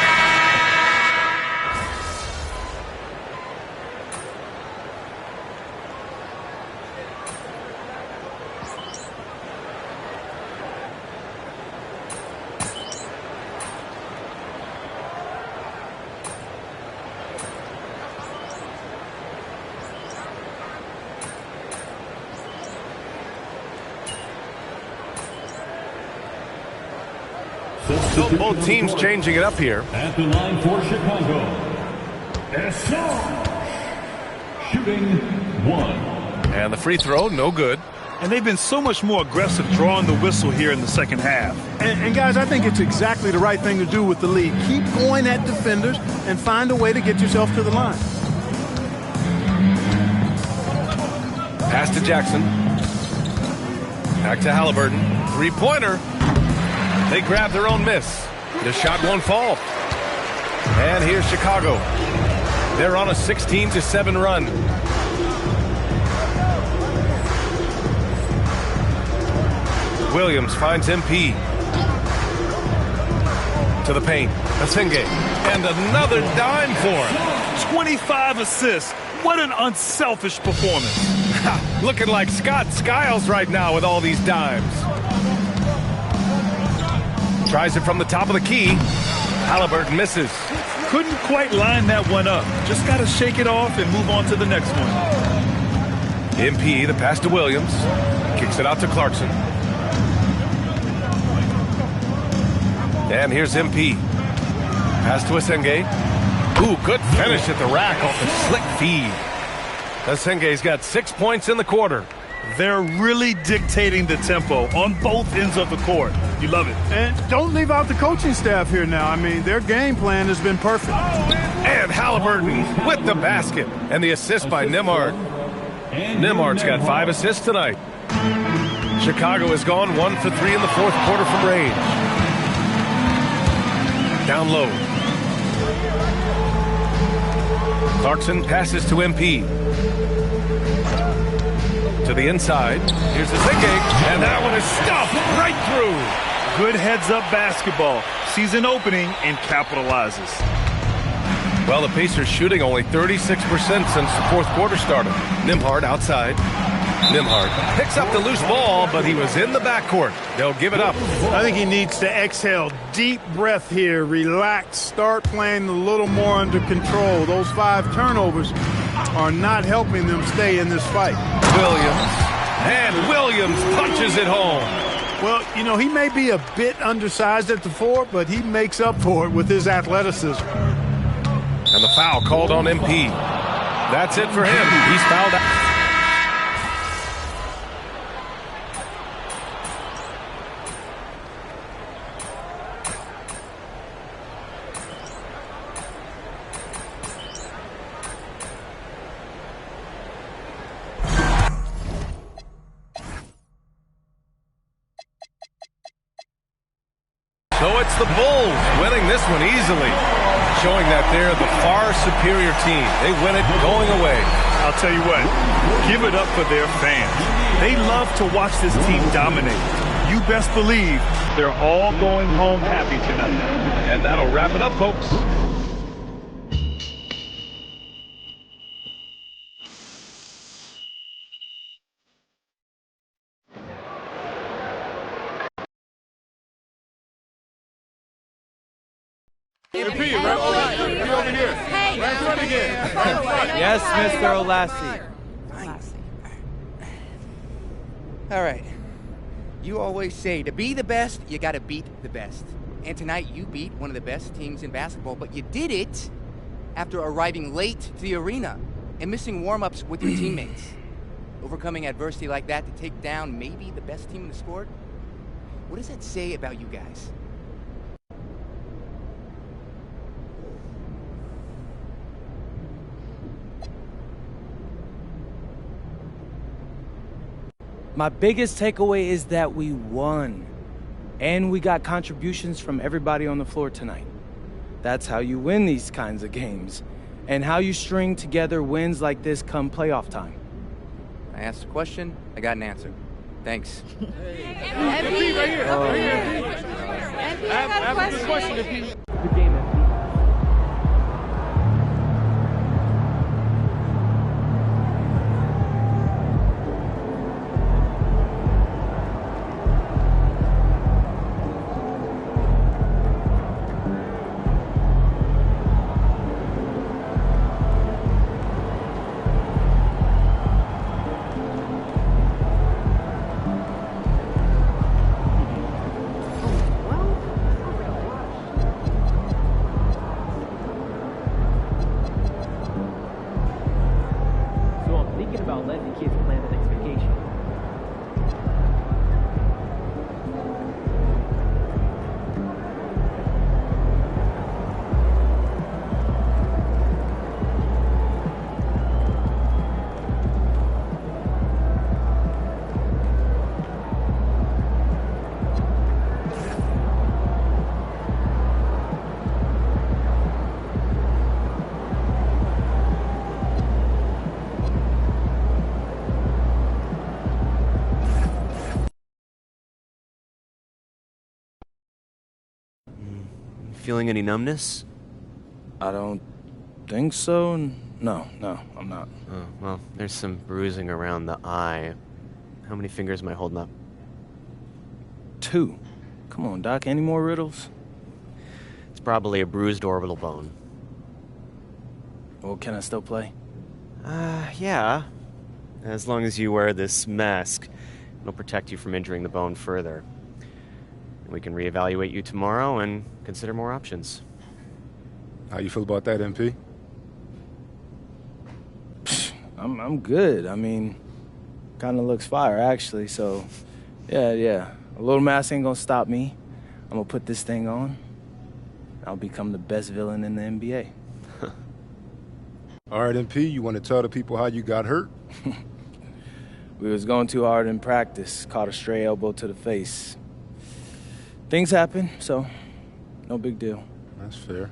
So both teams changing it up here. At the line for Chicago, Assange, shooting 1. And the free throw, no good. And they've been so much more aggressive drawing the whistle here in the second half. And guys, I think it's exactly the right thing to do with the lead. Keep going at defenders and find a way to get yourself to the line. Pass to Jackson. Back to Halliburton. Three-pointer. They grab their own miss. The shot won't fall. And here's Chicago. They're on a 16-7 run. Williams finds MP. To the paint. Asenge. And another dime for him. 25 assists. What an unselfish performance. Looking like Scott Skiles right now with all these dimes. Tries it from the top of the key. Halliburton misses. Couldn't quite line that one up. Just got to shake it off and move on to the next one. MP, the pass to Williams. Kicks it out to Clarkson. And here's MP. Pass to Asenge. Ooh, good finish at the rack off the slick feed. Asenge's got 6 points in the quarter. They're really dictating the tempo on both ends of the court. You love it. And don't leave out the coaching staff here now. I mean, their game plan has been perfect. And Halliburton with the basket. And the assist by Nembhard. Nembhard's got 5 assists tonight. Chicago has gone 1 for 3 in the fourth quarter from range. Down low. Clarkson passes to MP. To the inside. Here's Asenge. And that one is stuffed right through. Good heads-up basketball. Sees an opening and capitalizes. Well, the Pacers shooting only 36% since the fourth quarter started. Nembhard outside. Nembhard picks up the loose ball, but he was in the backcourt. They'll give it up. I think he needs to exhale. Deep breath here. Relax. Start playing a little more under control. Those 5 turnovers are not helping them stay in this fight. Williams. And Williams punches it home. Well, you know, he may be a bit undersized at the 4, but he makes up for it with his athleticism. And the foul called on MP. That's it for him. He's fouled out. So it's the Bulls winning this one easily, showing that they're the far superior team. They win it going away. I'll tell you what, give it up for their fans. They love to watch this team dominate. You best believe they're all going home happy tonight. And that'll wrap it up, folks. Yes, Mr. Olassie. All right. You always say to be the best, you got to beat the best. And tonight you beat one of the best teams in basketball, but you did it after arriving late to the arena and missing warm-ups with your teammates. Overcoming adversity like that to take down maybe the best team in the sport? What does that say about you guys? My biggest takeaway is that we won. And we got contributions from everybody on the floor tonight. That's how you win these kinds of games. And how you string together wins like this come playoff time. I asked a question, I got an answer. Thanks. MP right here. MP, I got a question. Good game, MP. feeling any numbness? I don't think so. No, I'm not. Oh, well, there's some bruising around the eye. How many fingers am I holding up? 2. Come on, Doc, any more riddles? It's probably a bruised orbital bone. Well, can I still play? Yeah. As long as you wear this mask, it'll protect you from injuring the bone further. And we can reevaluate you tomorrow and consider more options. How you feel about that, MP? I'm good. I mean, kind of looks fire, actually. So, yeah. A little mask ain't gonna stop me. I'm gonna put this thing on. I'll become the best villain in the NBA. All right, MP, you want to tell the people how you got hurt? We was going too hard in practice. Caught a stray elbow to the face. Things happen, so no big deal. That's fair.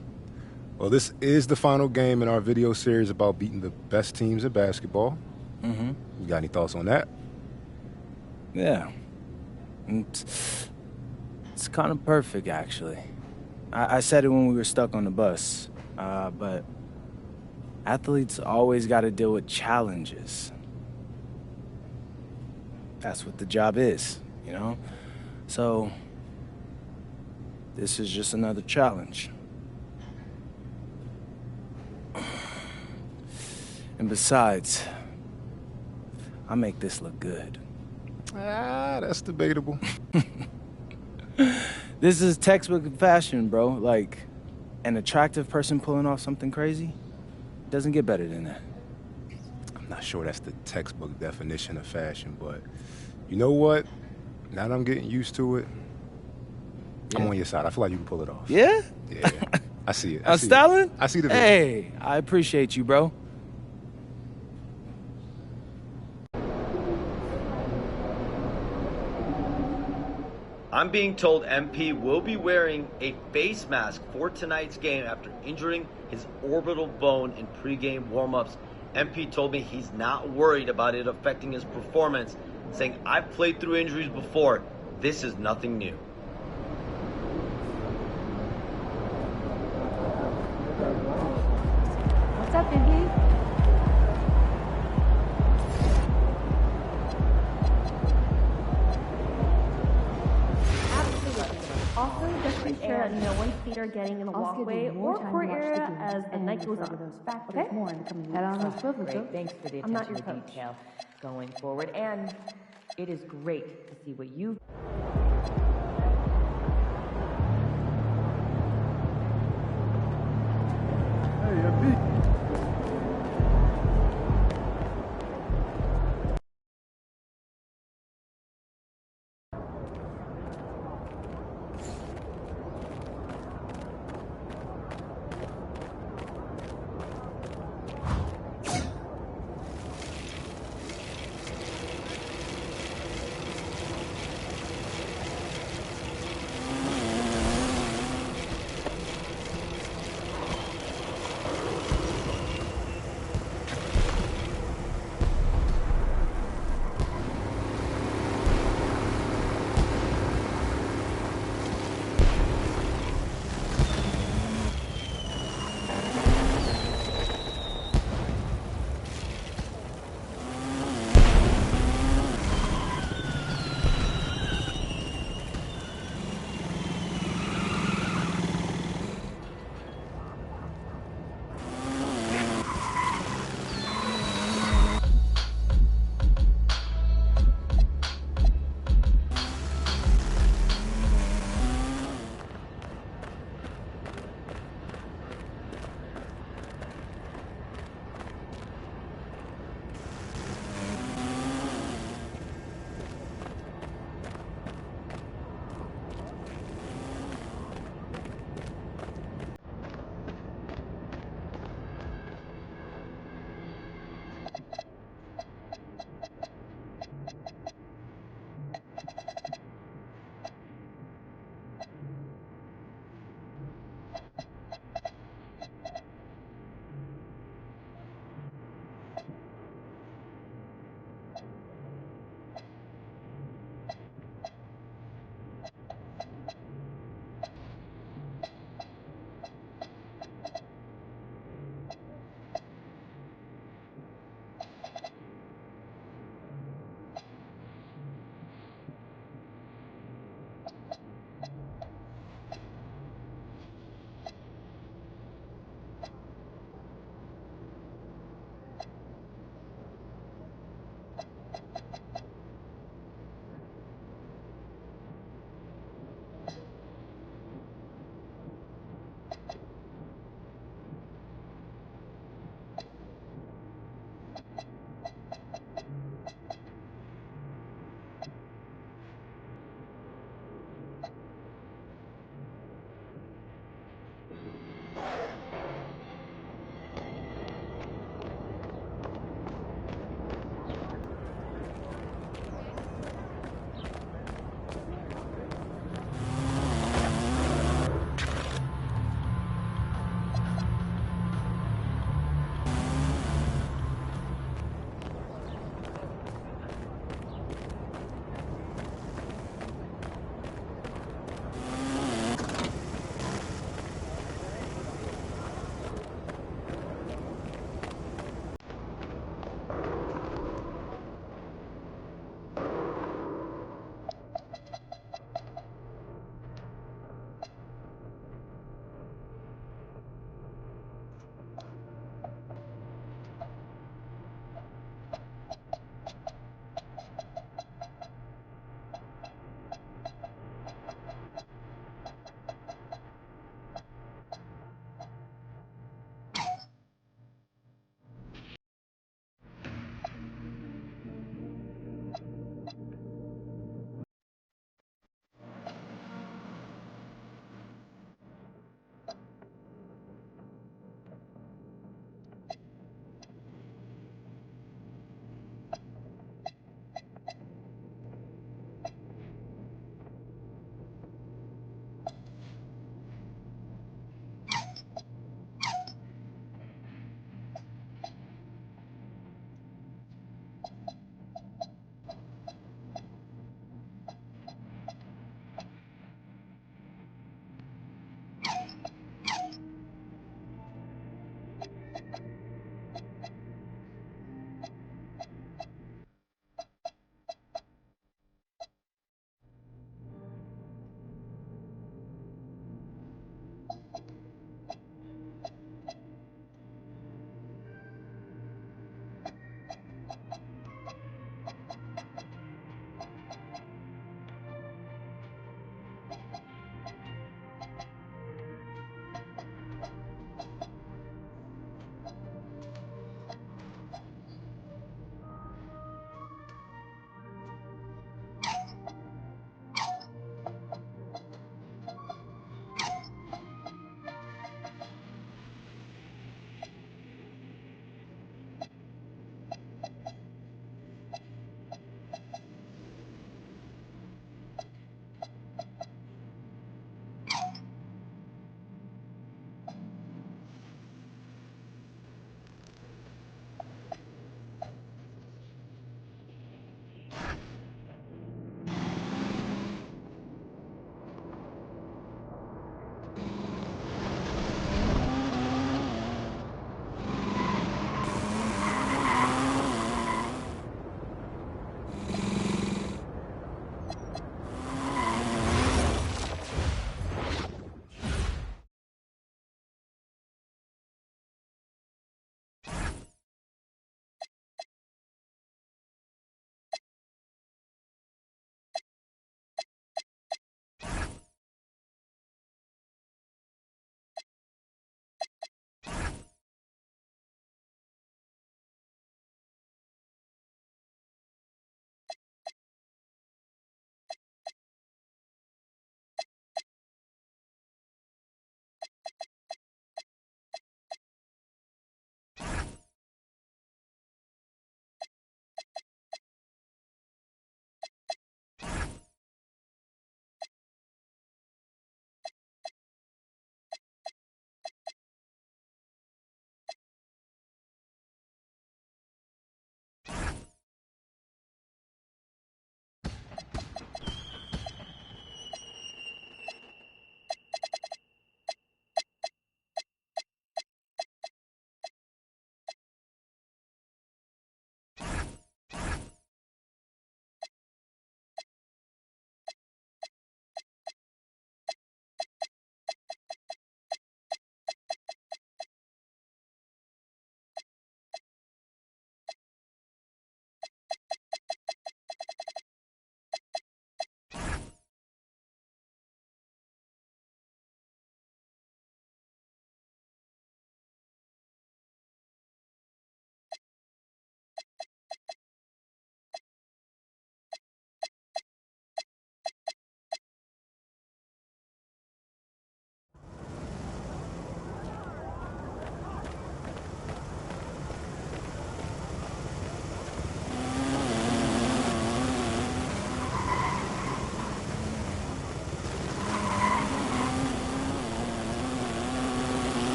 Well, this is the final game in our video series about beating the best teams in basketball. Mm-hmm. You got any thoughts on that? Yeah. It's kind of perfect, actually. I said it when we were stuck on the bus, but athletes always got to deal with challenges. That's what the job is, you know? So, this is just another challenge. And besides, I make this look good. That's debatable. This is textbook fashion, bro. Like, an attractive person pulling off something crazy doesn't get better than that. I'm not sure that's the textbook definition of fashion, but you know what? Now that I'm getting used to it, I'm on your side. I feel like you can pull it off. Yeah? Yeah. I see it. I'm styling? I see the vision. Hey, I appreciate you, bro. I'm being told MP will be wearing a face mask for tonight's game after injuring his orbital bone in pregame warm-ups. MP told me he's not worried about it affecting his performance, saying, "I've played through injuries before. This is nothing new." What's up, Indy? Also, just be sure that no one's feet are getting in the walkway or court area as the night goes on. Okay? Head on those swivel, Great. Thanks for the I'm not attention to your coach. detail going forward. And it is great to see what you...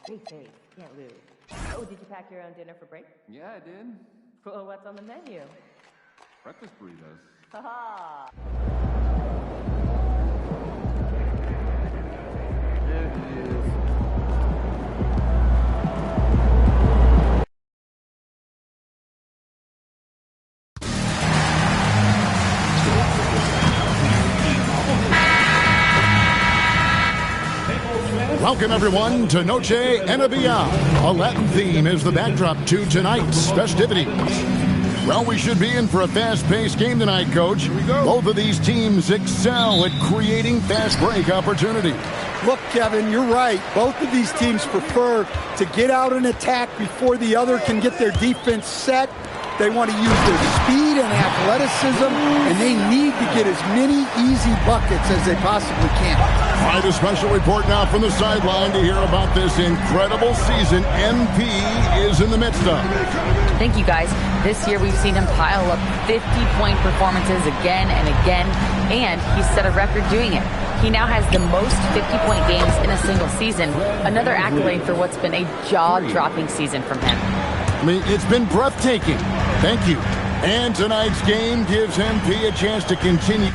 Big face, can't lose. Oh, did you pack your own dinner for break? Yeah, I did. Well, what's on the menu? Breakfast burritos. Haha. There it is. Welcome, everyone, to Noche NBA. A Latin theme is the backdrop to tonight's festivities. Well, we should be in for a fast-paced game tonight, Coach. Here we go. Both of these teams excel at creating fast break opportunities. Look, Kevin, you're right. Both of these teams prefer to get out and attack before the other can get their defense set. They want to use their speed and athleticism, and they need to get as many easy buckets as they possibly can. All right, a special report now from the sideline to hear about this incredible season MP is in the midst of. Thank you, guys. This year we've seen him pile up 50-point performances again and again, and he's set a record doing it. He now has the most 50-point games in a single season, another accolade for what's been a jaw-dropping season from him. I mean, it's been breathtaking. Thank you. And tonight's game gives MP a chance to continue.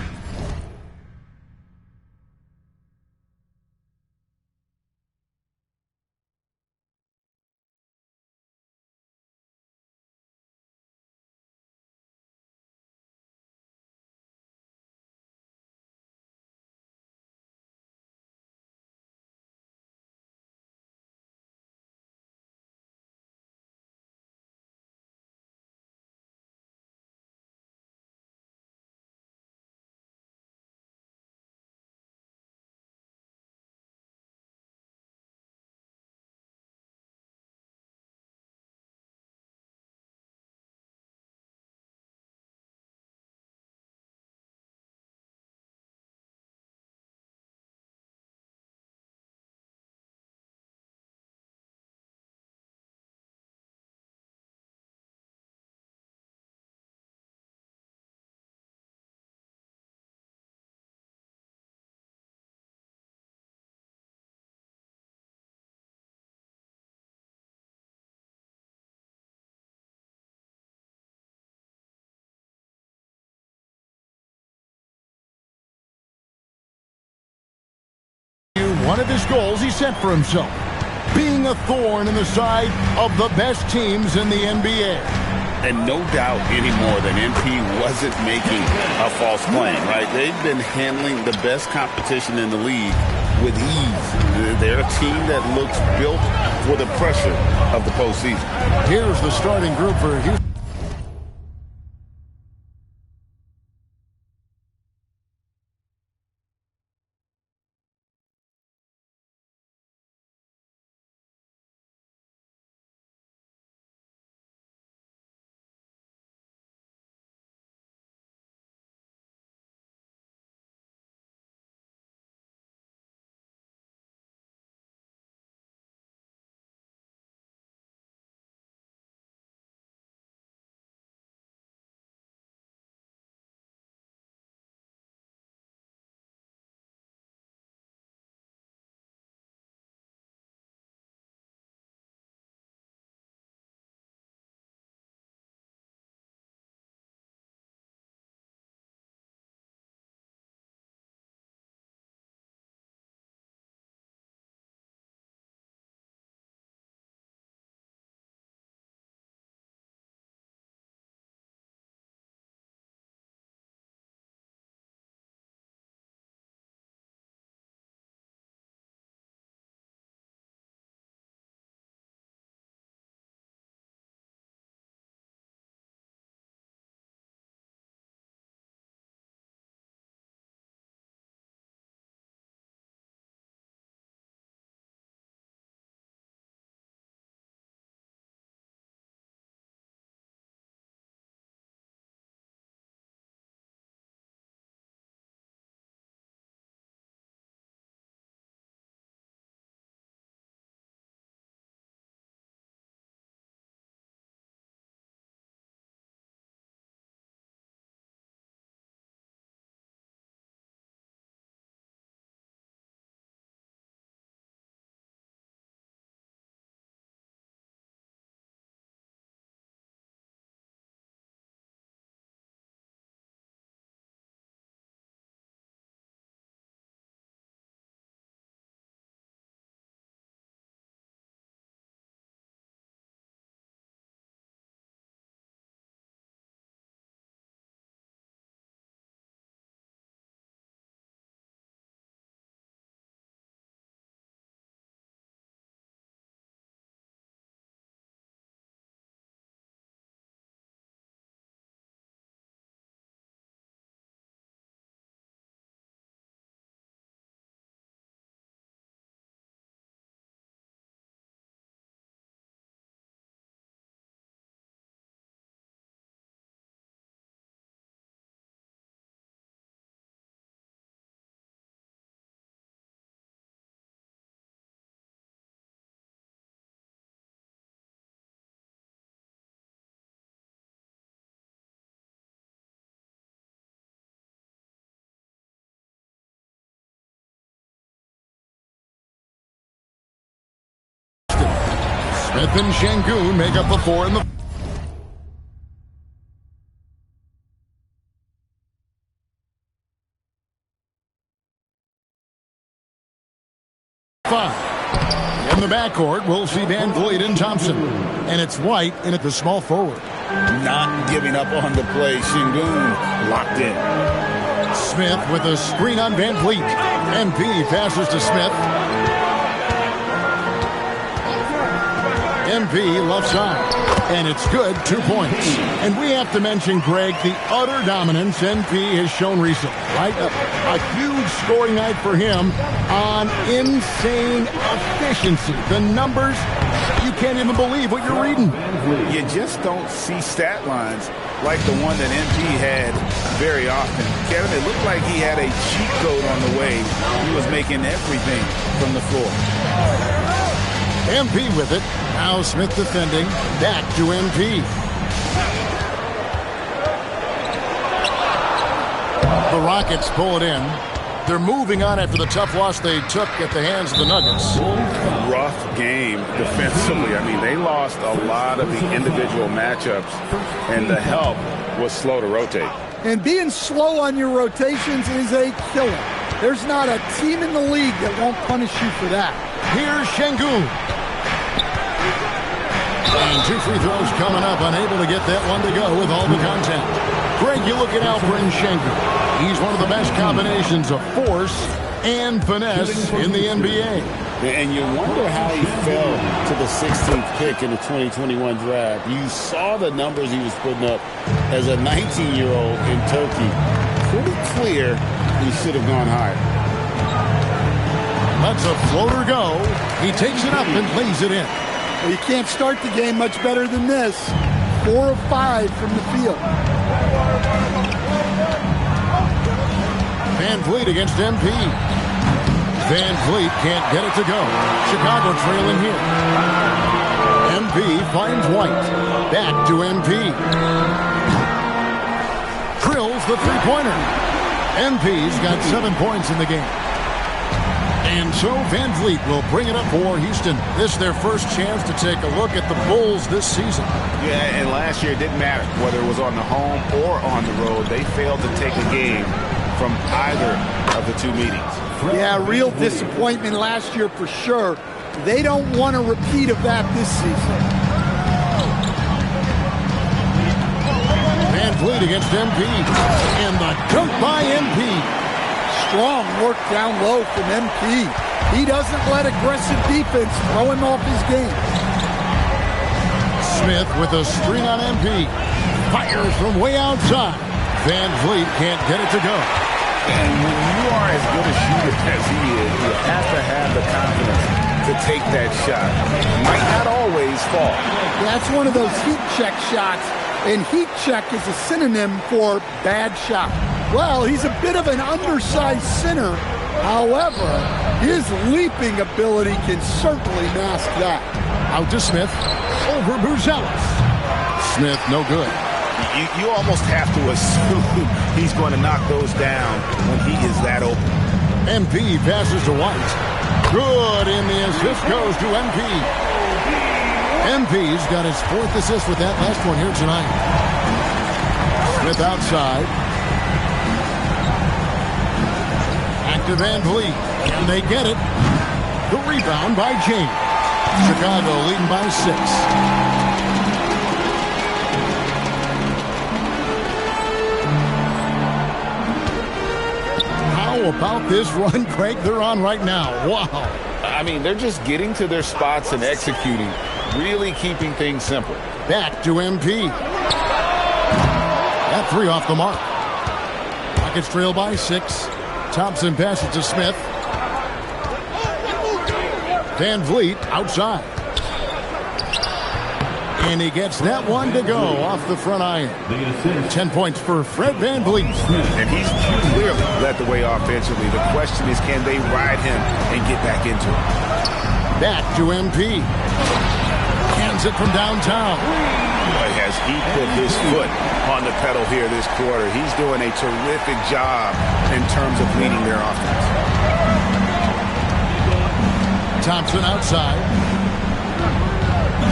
One of his goals he set for himself, being a thorn in the side of the best teams in the NBA. And no doubt anymore that MP wasn't making a false claim, right? They've been handling the best competition in the league with ease. They're a team that looks built for the pressure of the postseason. Here's the starting group for Houston. Smith and Şengün make up the 4 in the In the backcourt, we'll see Van Vliet and Thompson. And it's White in at the small forward. Not giving up on the play. Şengün locked in. Smith with a screen on Van Vliet. MP passes to Smith. MP left side. And it's good, 2 points. And we have to mention, Greg, the utter dominance MP has shown recently, right? A huge scoring night for him on insane efficiency. The numbers, you can't even believe what you're reading. You just don't see stat lines like the one that MP had very often. Kevin, it looked like he had a cheat code on the way. He was making everything from the floor. MP with it. Now Smith defending. Back to MP. The Rockets pull it in. They're moving on after the tough loss they took at the hands of the Nuggets. Rough game defensively. I mean, they lost a lot of the individual matchups, and the help was slow to rotate. And being slow on your rotations is a killer. There's not a team in the league that won't punish you for that. Here's Şengün. And 2 free throws coming up, unable to get that one to go with all the contact. Greg, you look at Alperen Sengun. He's one of the best combinations of force and finesse in the NBA. And you wonder how he fell to the 16th pick in the 2021 draft. You saw the numbers he was putting up as a 19-year-old in Turkey. Pretty clear he should have gone higher. Lets a floater go. He takes it up and lays it in. Well, you can't start the game much better than this. 4 of 5 from the field. Van Vliet against MP. Van Vliet can't get it to go. Chicago trailing here. MP finds White. Back to MP. Drills the three-pointer. MP's got 7 points in the game. And so Van Vliet will bring it up for Houston. This is their first chance to take a look at the Bulls this season. Yeah, and last year it didn't matter whether it was on the home or on the road. They failed to take a game from either of the two meetings. Yeah, real disappointment last year for sure. They don't want a repeat of that this season. Van Vliet against MP. And the dunk by MP. Strong work down low from MP. He doesn't let aggressive defense throw him off his game. Smith with a screen on MP. Fires from way outside. Van Vliet can't get it to go. And when you are as good a shooter as he is, you have to have the confidence to take that shot. Might not always fall. That's one of those heat check shots, and heat check is a synonym for bad shot. Well, he's a bit of an undersized center. However, his leaping ability can certainly mask that. Out to Smith. Over Buzelis. Smith, no good. You almost have to assume he's going to knock those down when he is that open. MP passes to White. Good, and the assist goes to MP. MP's got his 4th assist with that last one here tonight. Smith outside. Back to Van Vliet. And they get it. The rebound by James. Chicago leading by 6. How about this run, Craig, they're on right now? Wow. I mean, they're just getting to their spots and executing, really keeping things simple. Back to MP. That 3 off the mark. Rockets trail by 6. Thompson passes to Smith. Van Vliet outside. And he gets that one to go off the front iron. 10 points for Fred Van Vliet. And he's clearly led the way offensively. The question is, can they ride him and get back into it? Back to MP. Hands it from downtown. Has he put his foot on the pedal here this quarter? He's doing a terrific job in terms of leading their offense. Thompson outside.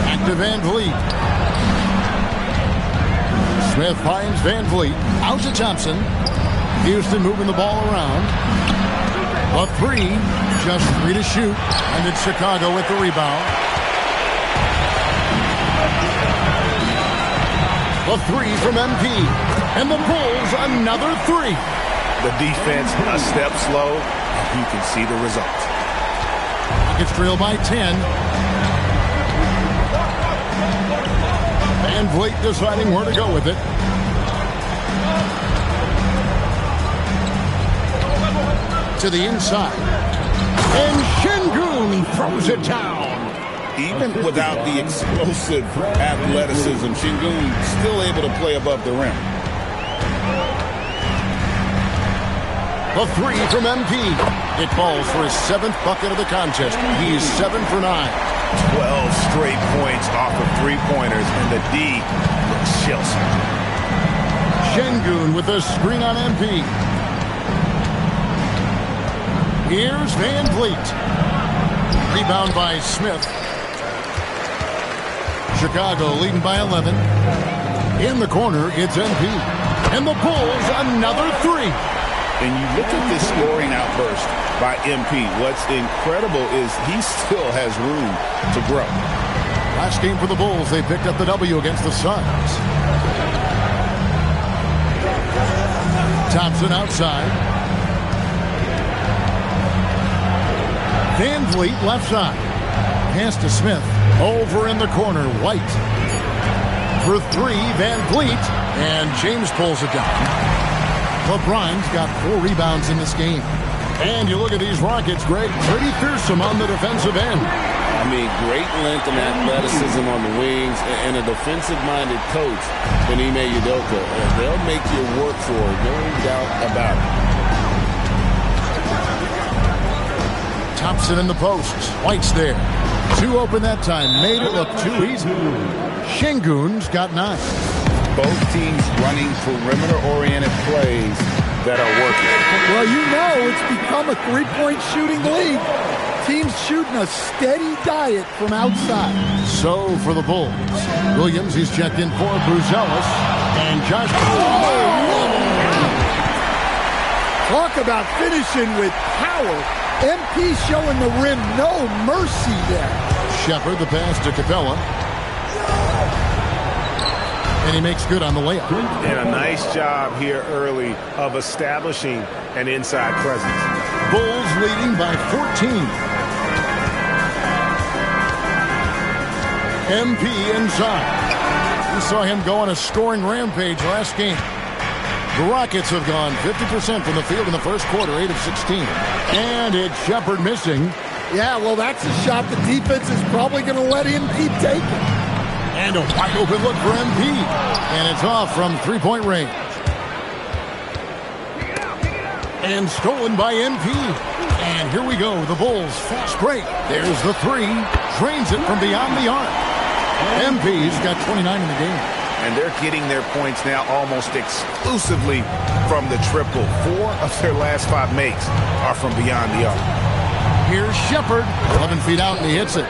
Back to Van Vliet. Smith finds Van Vliet. Out to Thompson. Houston moving the ball around. A 3. Just 3 to shoot. And it's Chicago with the rebound. A 3 from MP. And the Bulls another 3. The defense a step slow. You can see the result. Rockets trail by 10. Van Vliet deciding where to go with it. To the inside. And Sengun throws it down. Even without the explosive athleticism, Sengun still able to play above the rim. A 3 from MP. It falls for his 7th bucket of the contest. He is 7 for 9. 12 straight points off of 3-pointers, and the D looks Chelsea. Sengun with a screen on MP. Here's Van Vliet. Rebound by Smith. Chicago leading by 11. In the corner, it's MP. And the Bulls another 3. And you look at this scoring outburst by MP. What's incredible is he still has room to grow. Last game for the Bulls, they picked up the W against the Suns. Thompson outside. Van Vliet left side. Pass to Smith. Over in the corner, White. For three, Van Vliet. And James pulls it down. LeBron's got 4 rebounds in this game. And you look at these Rockets, Greg, pretty fearsome on the defensive end. I mean, great length and athleticism on the wings, and a defensive-minded coach, Ime Udoka. They'll make you work for it, no doubt about it. Thompson in the posts. White's there. 2 open that time. Made it look too easy. Şengün's got 9. Both teams running perimeter-oriented plays that are working. Well, you know it's become a three-point shooting league. Teams shooting a steady diet from outside. So for the Bulls, Williams, he's checked in for Buzelis. And Josh. Talk about finishing with power. MP showing the rim no mercy there. Shepard, the pass to Capella. And he makes good on the layup. And a nice job here early of establishing an inside presence. Bulls leading by 14. MP inside. We saw him go on a scoring rampage last game. The Rockets have gone 50% from the field in the first quarter, 8 of 16. And it's Shepard missing. Yeah, well, that's a shot the defense is probably going to let him keep taking. And a wide open look for MP. And it's off from three-point range. And stolen by MP. And here we go, the Bulls fast break. There's the 3. Drains it from beyond the arc. MP's got 29 in the game. And they're getting their points now almost exclusively from the triple. 4 of their last 5 makes are from beyond the arc. Here's Shepard, 11 feet out, and he hits it.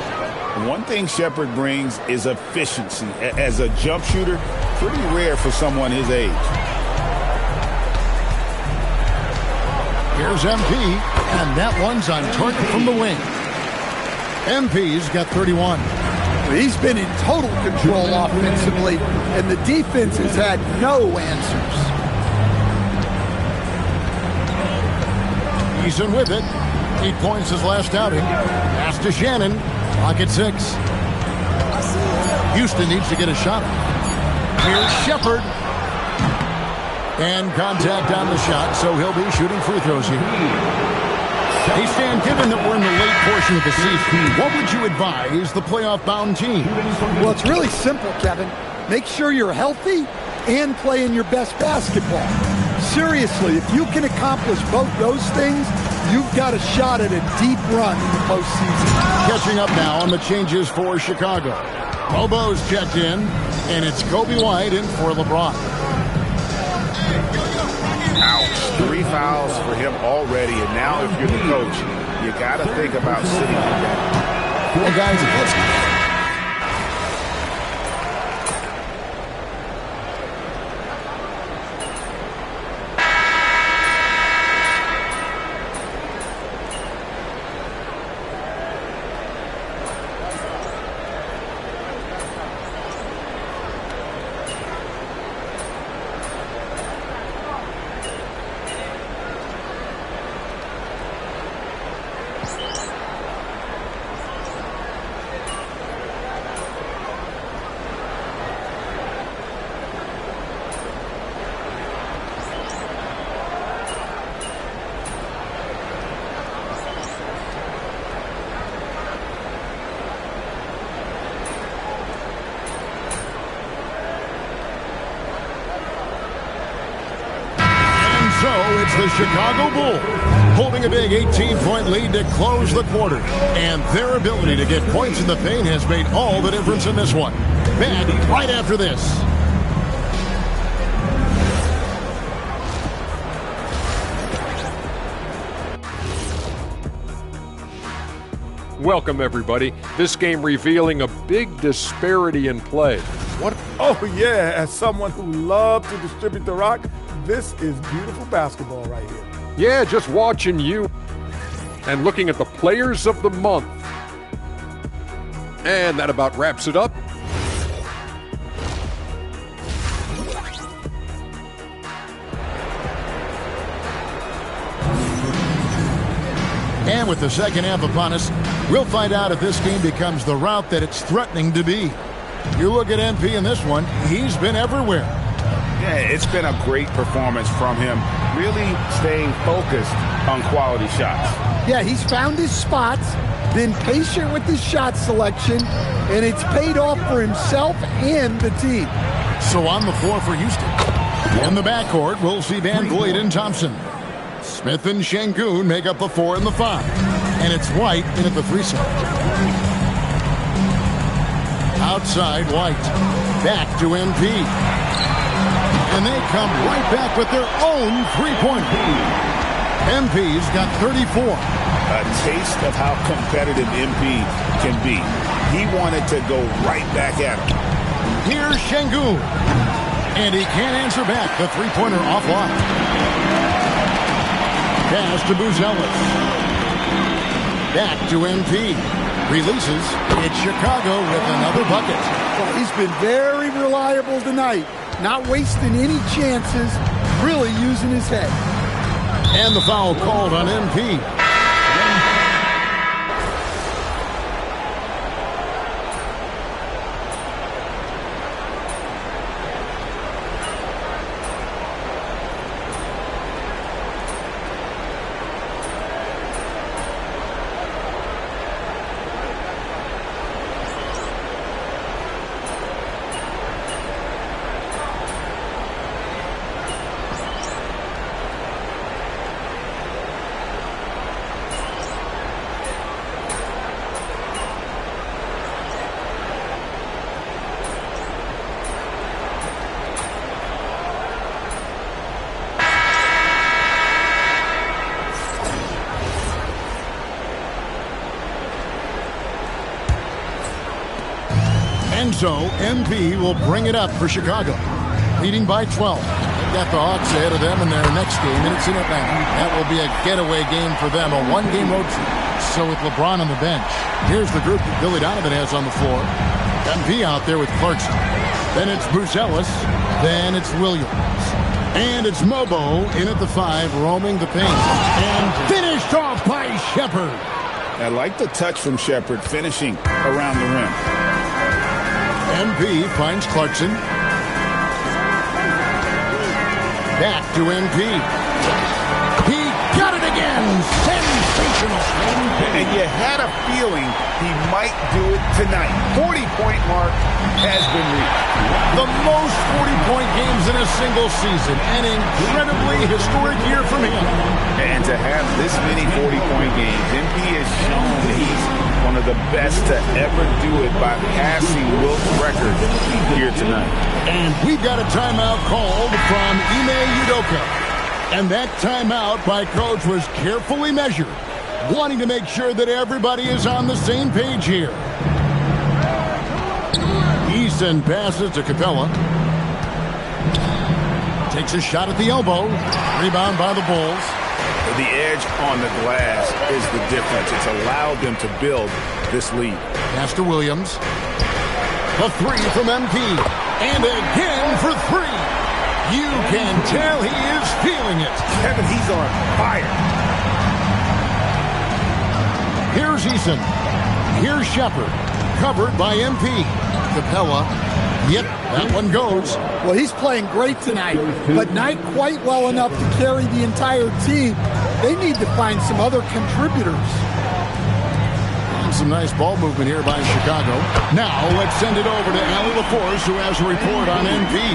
One thing Shepard brings is efficiency. As a jump shooter, pretty rare for someone his age. Here's MP, and that one's on target from the wing. MP's got 31. He's been in total control offensively, and the defense has had no answers. He's in with it. 8 points his last outing. Pass to Shannon. Clock at 6. Houston needs to get a shot. Here's Shepard. And contact on the shot, so he'll be shooting free throws here. Hey, Stan, given that we're in the late portion of the season, what would you advise the playoff-bound team? Well, it's really simple, Kevin. Make sure you're healthy and playing your best basketball. Seriously, if you can accomplish both those things, you've got a shot at a deep run in the postseason. Catching up now on the changes for Chicago. Bobo's checked in, and it's Kobe White in for LeBron. Ouch. 3 fouls for him already, and now if you're the coach, you got to think about sitting him down. Well, guys, let's it's the Chicago Bulls holding a big 18-point lead to close the quarter. And their ability to get points in the paint has made all the difference in this one. Back right after this. Welcome, everybody. This game revealing a big disparity in play. What? Oh, yeah. As someone who loves to distribute the rock, this is beautiful basketball right here. Yeah, just watching you and looking at the players of the month. And that about wraps it up. And with the second half upon us, we'll find out if this game becomes the route that it's threatening to be. You look at MP in this one, he's been everywhere. Yeah, it's been a great performance from him, really staying focused on quality shots. Yeah, he's found his spots, been patient with his shot selection, and it's paid off for himself and the team. So on the floor for Houston. In the backcourt, we'll see Van Vleet and Thompson. Smith and Şengün make up the 4 and the 5. And it's White in at the 3 spot. Outside White. Back to MP. And they come right back with their own three-point. MP's got 34. A taste of how competitive MP can be. He wanted to go right back at him. Here's Şengün. And he can't answer back. The three-pointer offline. Pass to Buzelis. Back to MP. Releases. It's Chicago with another bucket. Well, he's been very reliable tonight. Not wasting any chances. Really using his head. And the foul called on MP. And so MP will bring it up for Chicago, leading by 12. They've got the Hawks ahead of them in their next game, and it's in Atlanta. That will be a getaway game for them, a one-game road trip. So with LeBron on the bench, here's the group that Billy Donovan has on the floor. MP out there with Clarkson. Then it's Buzelis. Then it's Williams. And it's Mobo in at the 5, roaming the paint. And finished off by Shepherd. I like the touch from Shepherd, finishing around the rim. MP finds Clarkson. Back to MP. He got it again. Sensational. And you had a feeling he might do it tonight. 40-point mark has been reached. The most 40-point games in a single season. An incredibly historic year from him. And to have this many 40-point games, MP has shown he's one of the best to ever do it by passing Wilt's record here tonight. And we've got a timeout called from Ime Udoka. And that timeout by Coach was carefully measured, wanting to make sure that everybody is on the same page here. Eason passes to Capella. Takes a shot at the elbow. Rebound by the Bulls. The edge on the glass is the difference. It's allowed them to build this lead. Pass to Williams. A 3 from MP. And again for 3. You can tell he is feeling it. Kevin, he's on fire. Here's Eason. Here's Shepherd. Covered by MP. Capella. Yep, that one goes. Well, he's playing great tonight, but not quite well enough to carry the entire team. They need to find some other contributors. And some nice ball movement here by Chicago. Now, let's send it over to Allie LaForce, who has a report on MP.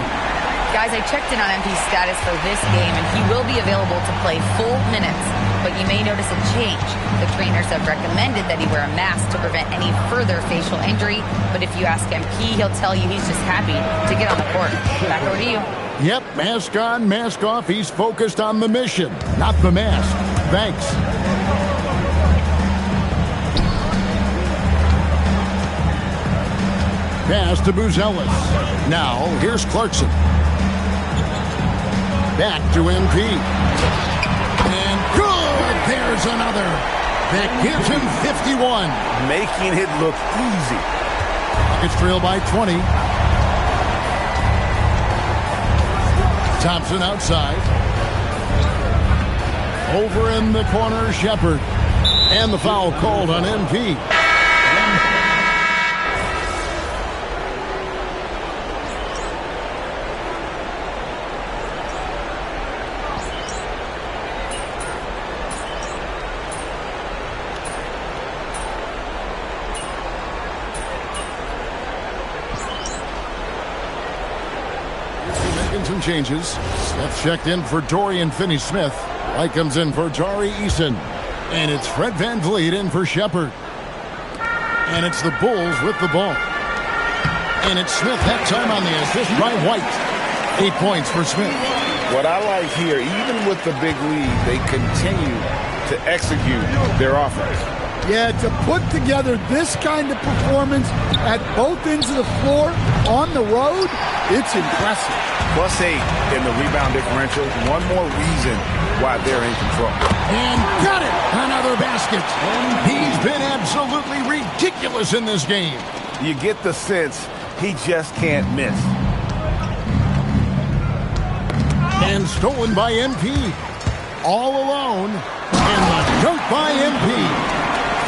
Guys, I checked in on MP's status for this game, and he will be available to play full minutes. But you may notice a change. The trainers have recommended that he wear a mask to prevent any further facial injury. But if you ask MP, he'll tell you he's just happy to get on the court. Back over to you. Yep, mask on, mask off. He's focused on the mission, not the mask. Thanks. Pass to Buzelis. Now, here's Clarkson. Back to MP. And good! There's another. That gives him 51. Making it look easy. It's trailed by 20. Thompson outside. Over in the corner, Shepard. And the foul called on MP. Some changes. Smith checked in for Dorian Finney-Smith. White comes in for Jari Eason. And it's Fred VanVleet in for Shepard. And it's the Bulls with the ball. And it's Smith that time on the assist by White. 8 points for Smith. What I like here, even with the big lead, they continue to execute their offense. Yeah, to put together this kind of performance at both ends of the floor on the road, it's impressive. +8 in the rebound differential. One more reason why they're in control. And got it! Another basket. He's been absolutely ridiculous in this game. You get the sense he just can't miss. And stolen by MP. All alone. And the dunk by MP.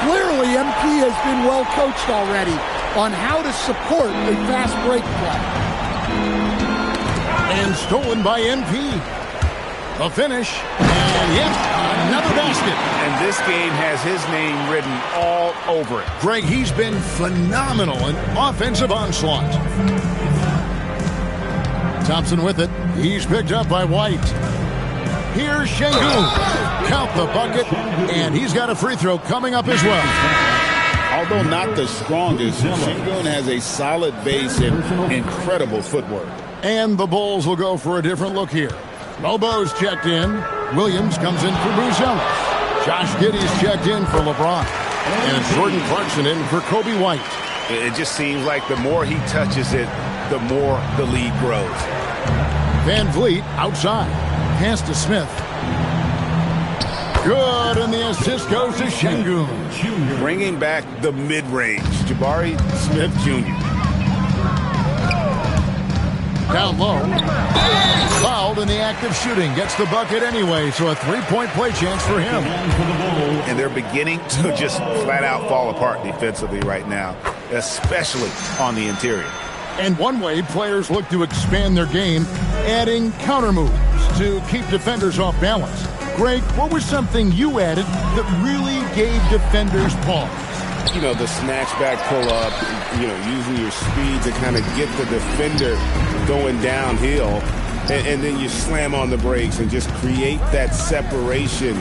Clearly, MP has been well coached already on how to support a fast break play. And stolen by MP. The finish. And yep, another basket. And this game has his name written all over it. Greg, he's been phenomenal in offensive onslaught. Thompson with it. He's picked up by White. Here's Şengün. Count the bucket. And he's got a free throw coming up as well. Although not the strongest, Şengün has a solid base and incredible footwork. And the Bulls will go for a different look here. Bobo's checked in. Williams comes in for Buzelis. Josh Giddey's checked in for LeBron. And Jordan Clarkson in for Kobe White. It just seems like the more he touches it, the more the lead grows. VanVleet outside. Pass to Smith. Good, and the assist goes to Şengün. Bringing back the mid-range. Jabari Smith Jr. Down low. Fouled in the act of shooting. Gets the bucket anyway, so a three-point play chance for him. And they're beginning to just flat-out fall apart defensively right now, especially on the interior. And one way players look to expand their game, adding counter moves to keep defenders off balance. Greg, what was something you added that really gave defenders pause? You know, the snatch back pull-up, you know, using your speed to kind of get the defender going downhill, and then you slam on the brakes and just create that separation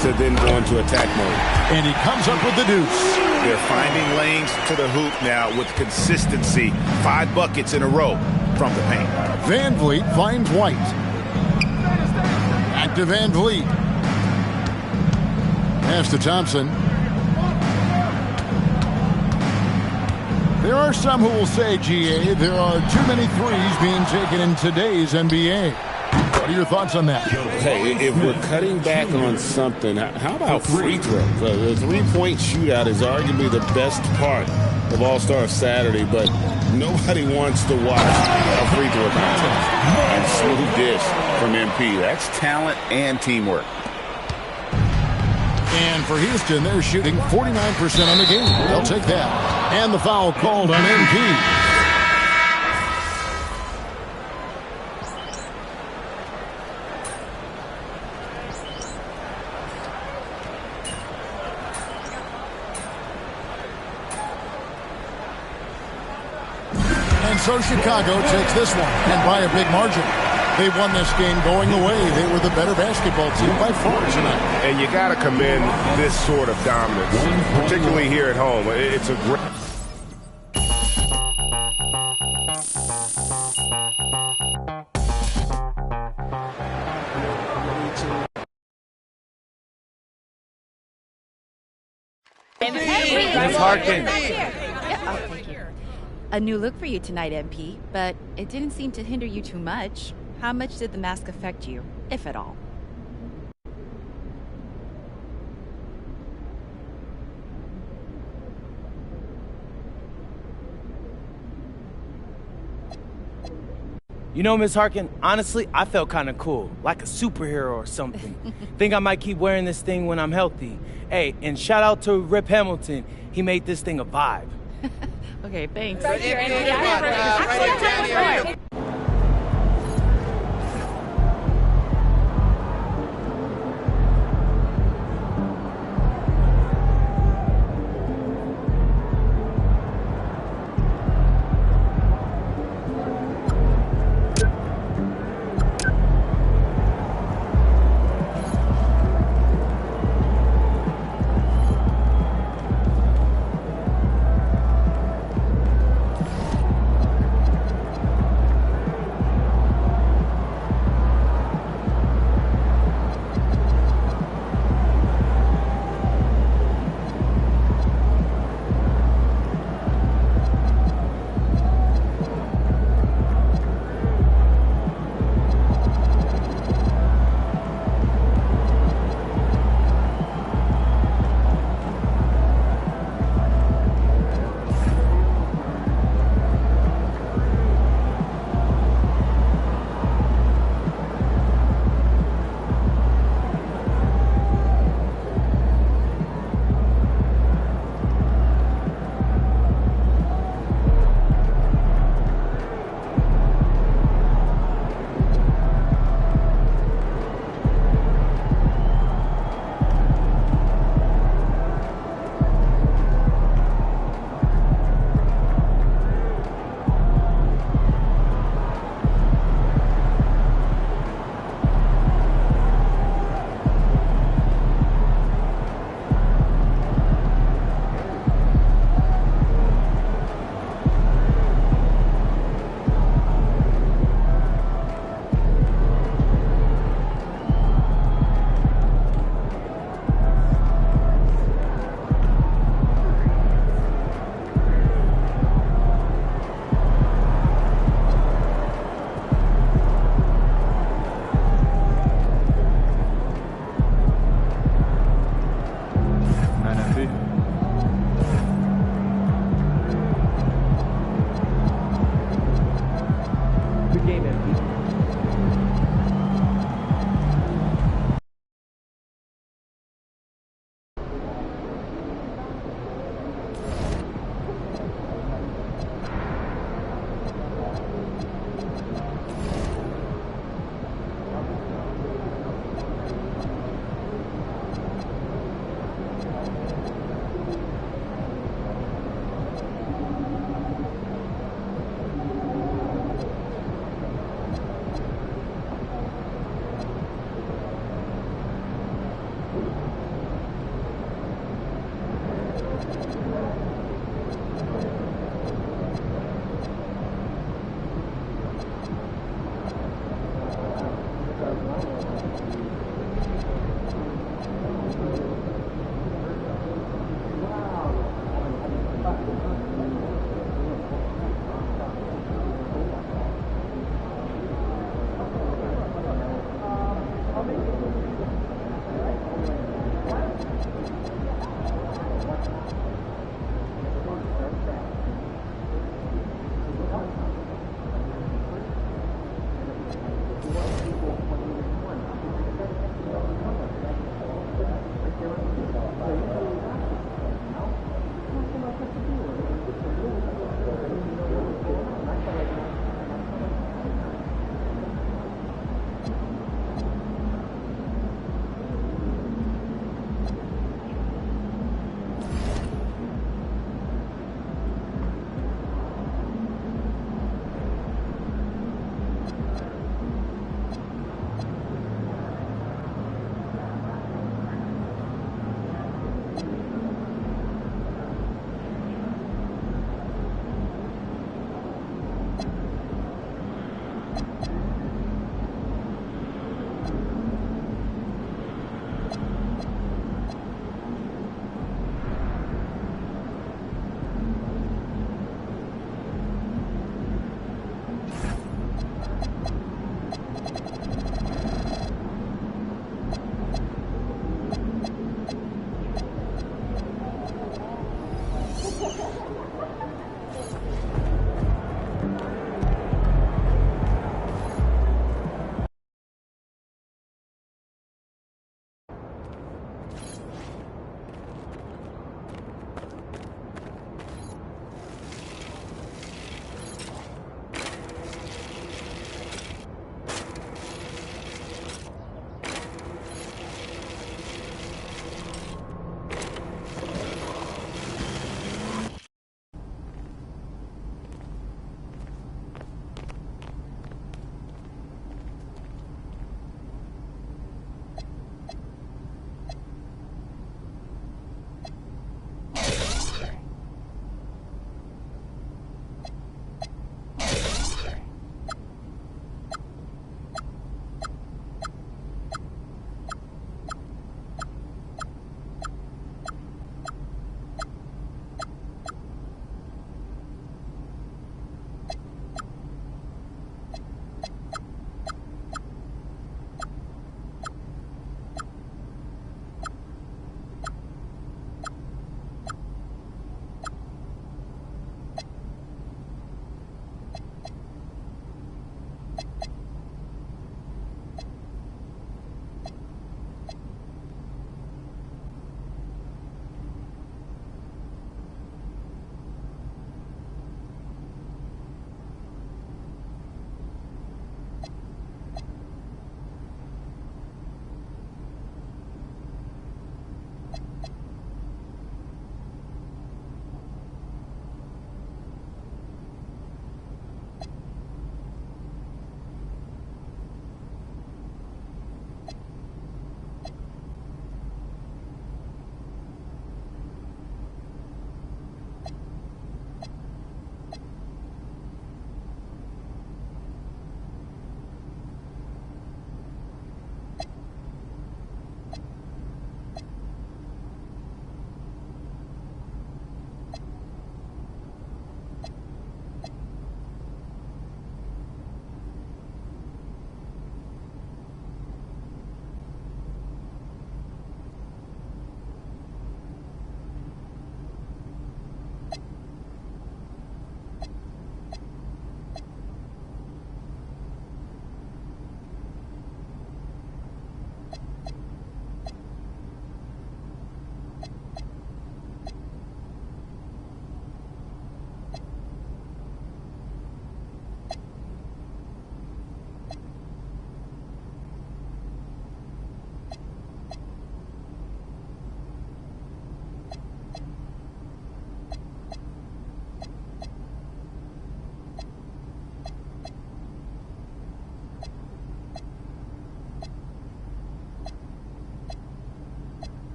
to then go into attack mode. And he comes up with the deuce. They're finding lanes to the hoop now with consistency. 5 buckets in a row from the paint. VanVleet finds White. Back to VanVleet. Pass to Thompson. There are some who will say, GA, there are too many threes being taken in today's NBA. What are your thoughts on that? Hey, if we're cutting back on something, how about free throws? The three-point shootout is arguably the best part of All-Star Saturday, but nobody wants to watch a free throw contest. And smooth dish from MP. That's talent and teamwork. And for Houston, they're shooting 49% on the game. They'll take that. And the foul called on MP. And so Chicago takes this one, and by a big margin. They won this game going away. They were the better basketball team by far tonight. And you got to commend this sort of dominance, particularly here at home. It's a great... Ms. Harkin. Oh, thank you. A new look for you tonight, MP, but it didn't seem to hinder you too much. How much did the mask affect you, if at all? You know, Miss Harkin, honestly, I felt kind of cool, like a superhero or something. Think I might keep wearing this thing when I'm healthy. Hey, and shout out to Rip Hamilton. He made this thing a vibe. Okay, thanks. Right here,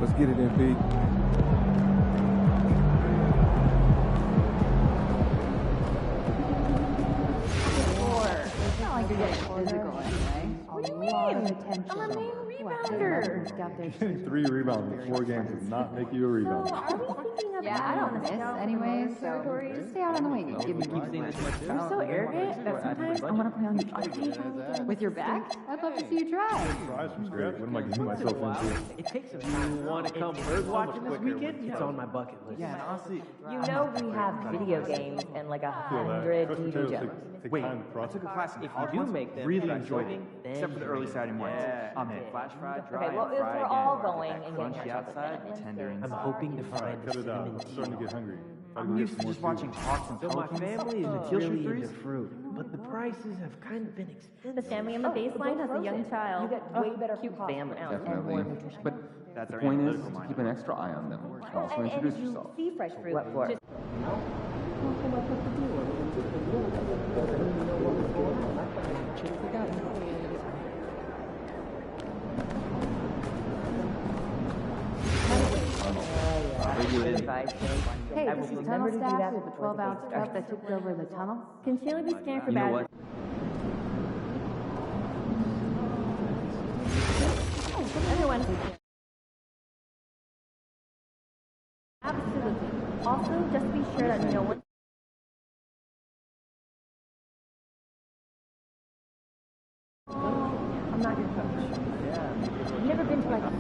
Let's get it, MP. It's not like you're getting physical anyway. What do you mean? I'm a main rebounder. 3 rebounds in 4 games does not make you a rebounder. Yeah, I don't miss anyway, so just stay out on the wing. You're so arrogant that sometimes I want to play on the other team. With your back? I'd love to see you try. Tries from scratch. What am I getting myself into? It takes a while. You want to come bird watching this weekend? It's on my bucket list. Yeah, and honestly, you know we have video games and like 100 TV shows. Wait, I took a class if you do make them, really enjoyed it, except for the early Saturday mornings. I'm in. Flash fried, dry, Okay, well, if we're all going and getting crunchy outside, tender inside. I'm hoping to find cut it out. I'm starting to get hungry. I'm used to just watching Hawks and Pelicans. My family is really into fruit, but the prices have kind of been expensive. The family on the baseline has a young child. You get way better cute family and more nutrition. But the point is to keep an extra eye on them. Also introduce yourself. See fresh fruit. What for? Hey, this is Tunnel Staff with the 12-ounce truck that took over the tunnel. Continually be scanned for bad. Everyone. Absolutely. Also, just be sure that no one. I'm not your coach. I've never been to like a.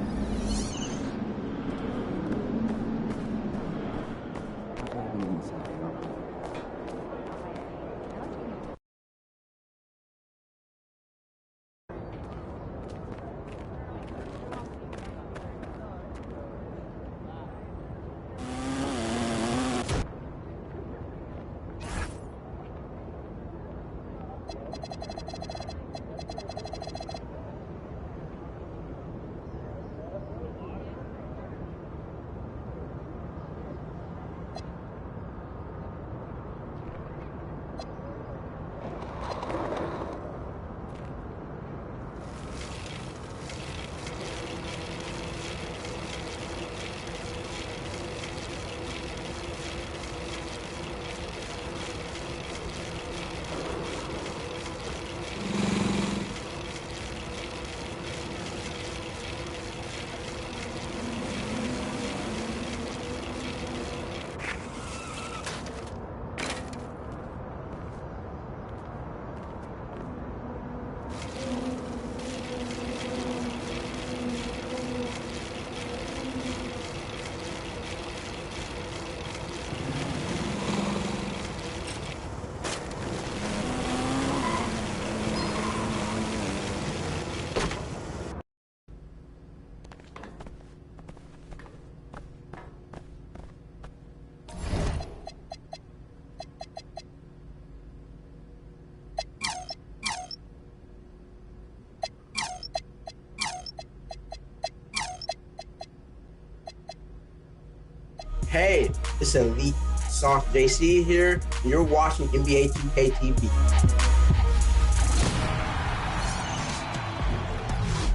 Hey, it's Elite Soft JC here, and you're watching NBA 2K TV.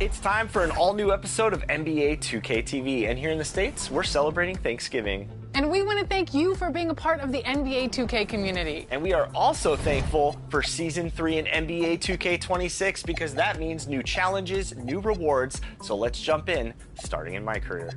It's time for an all-new episode of NBA 2K TV, and here in the States, we're celebrating Thanksgiving. And we want to thank you for being a part of the NBA 2K community. And we are also thankful for Season 3 in NBA 2K26 because that means new challenges, new rewards. So let's jump in, starting in my career.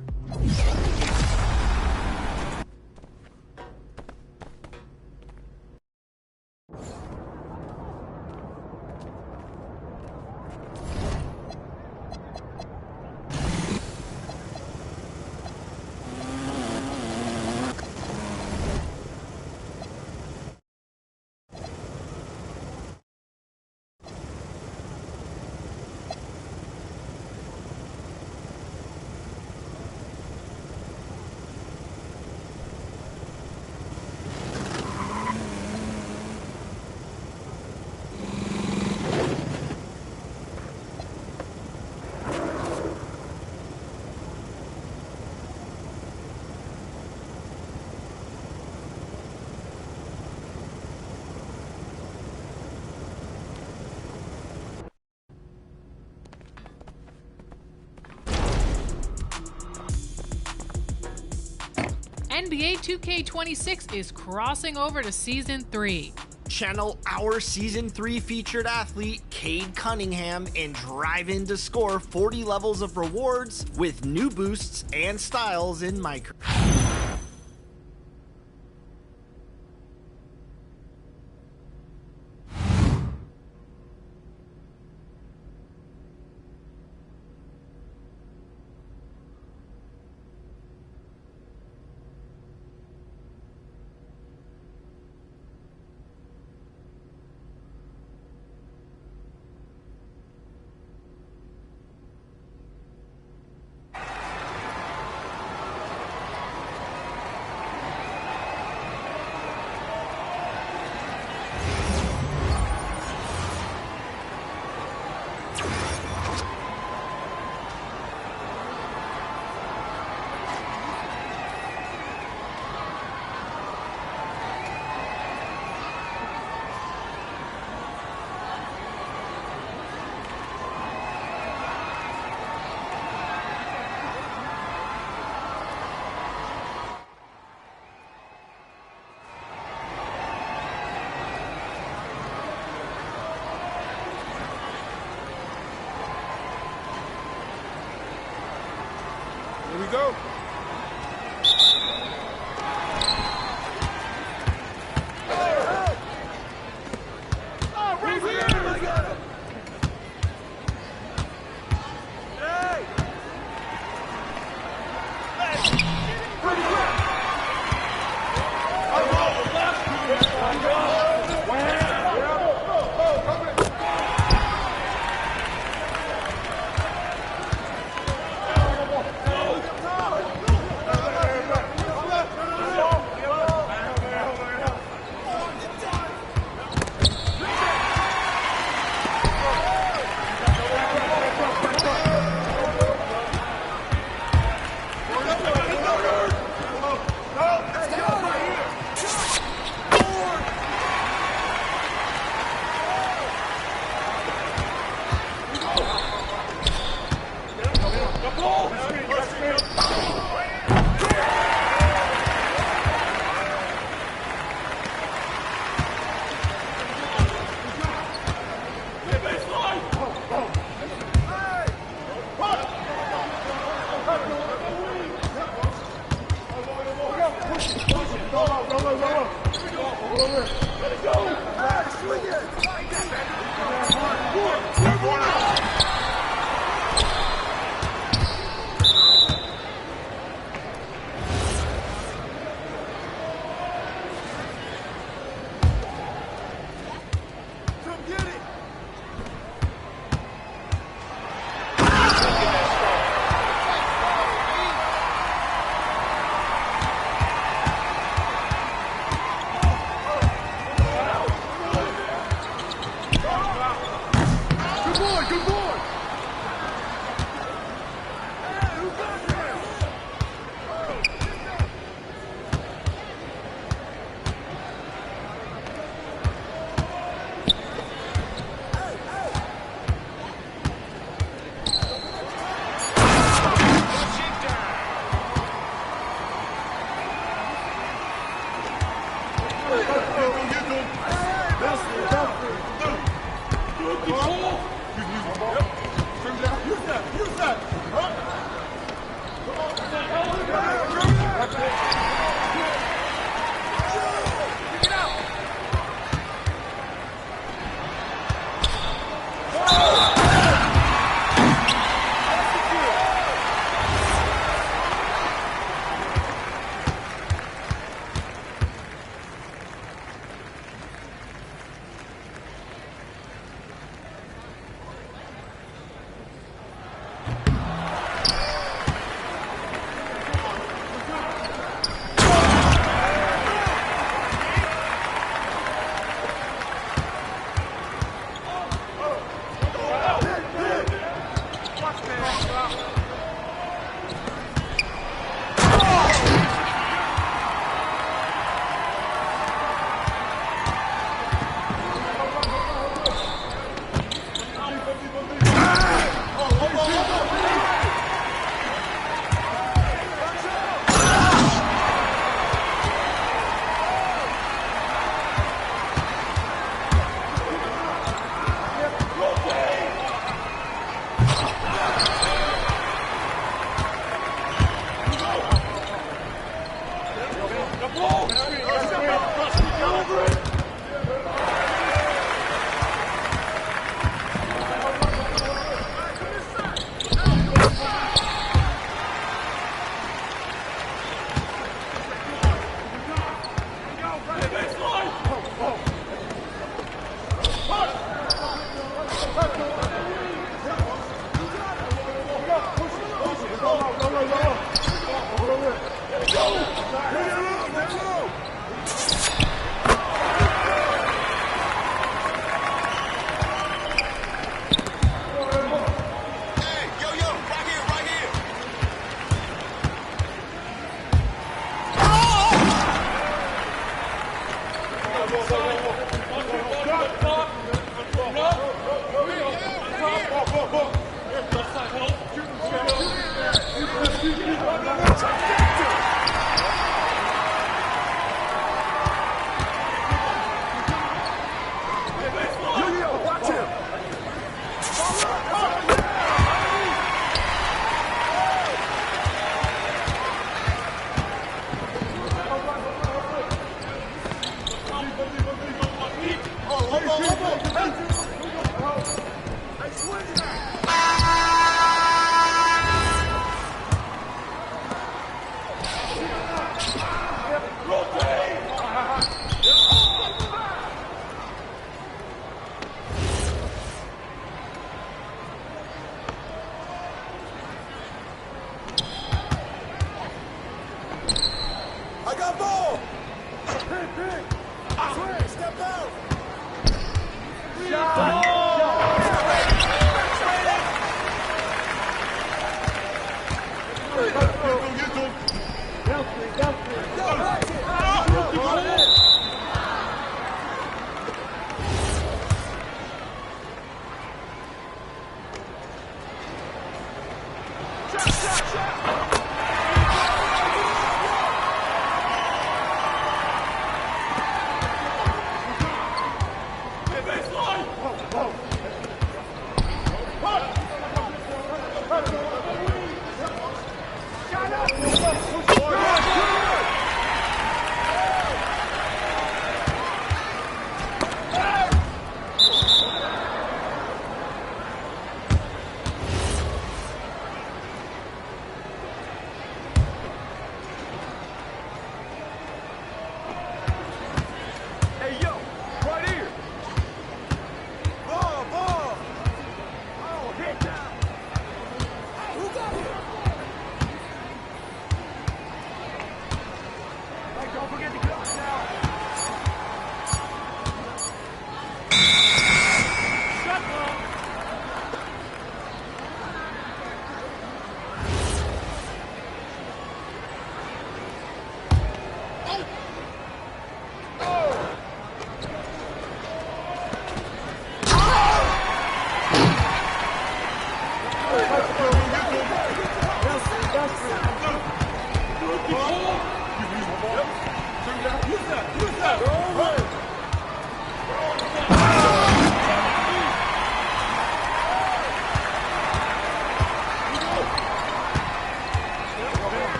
NBA 2K26 is crossing over to Season 3. Channel our Season 3 featured athlete, Cade Cunningham, and drive in to score 40 levels of rewards with new boosts and styles in Micro. Here we go.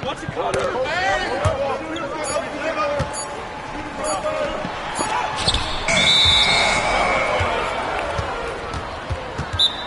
Watch it, Cutter!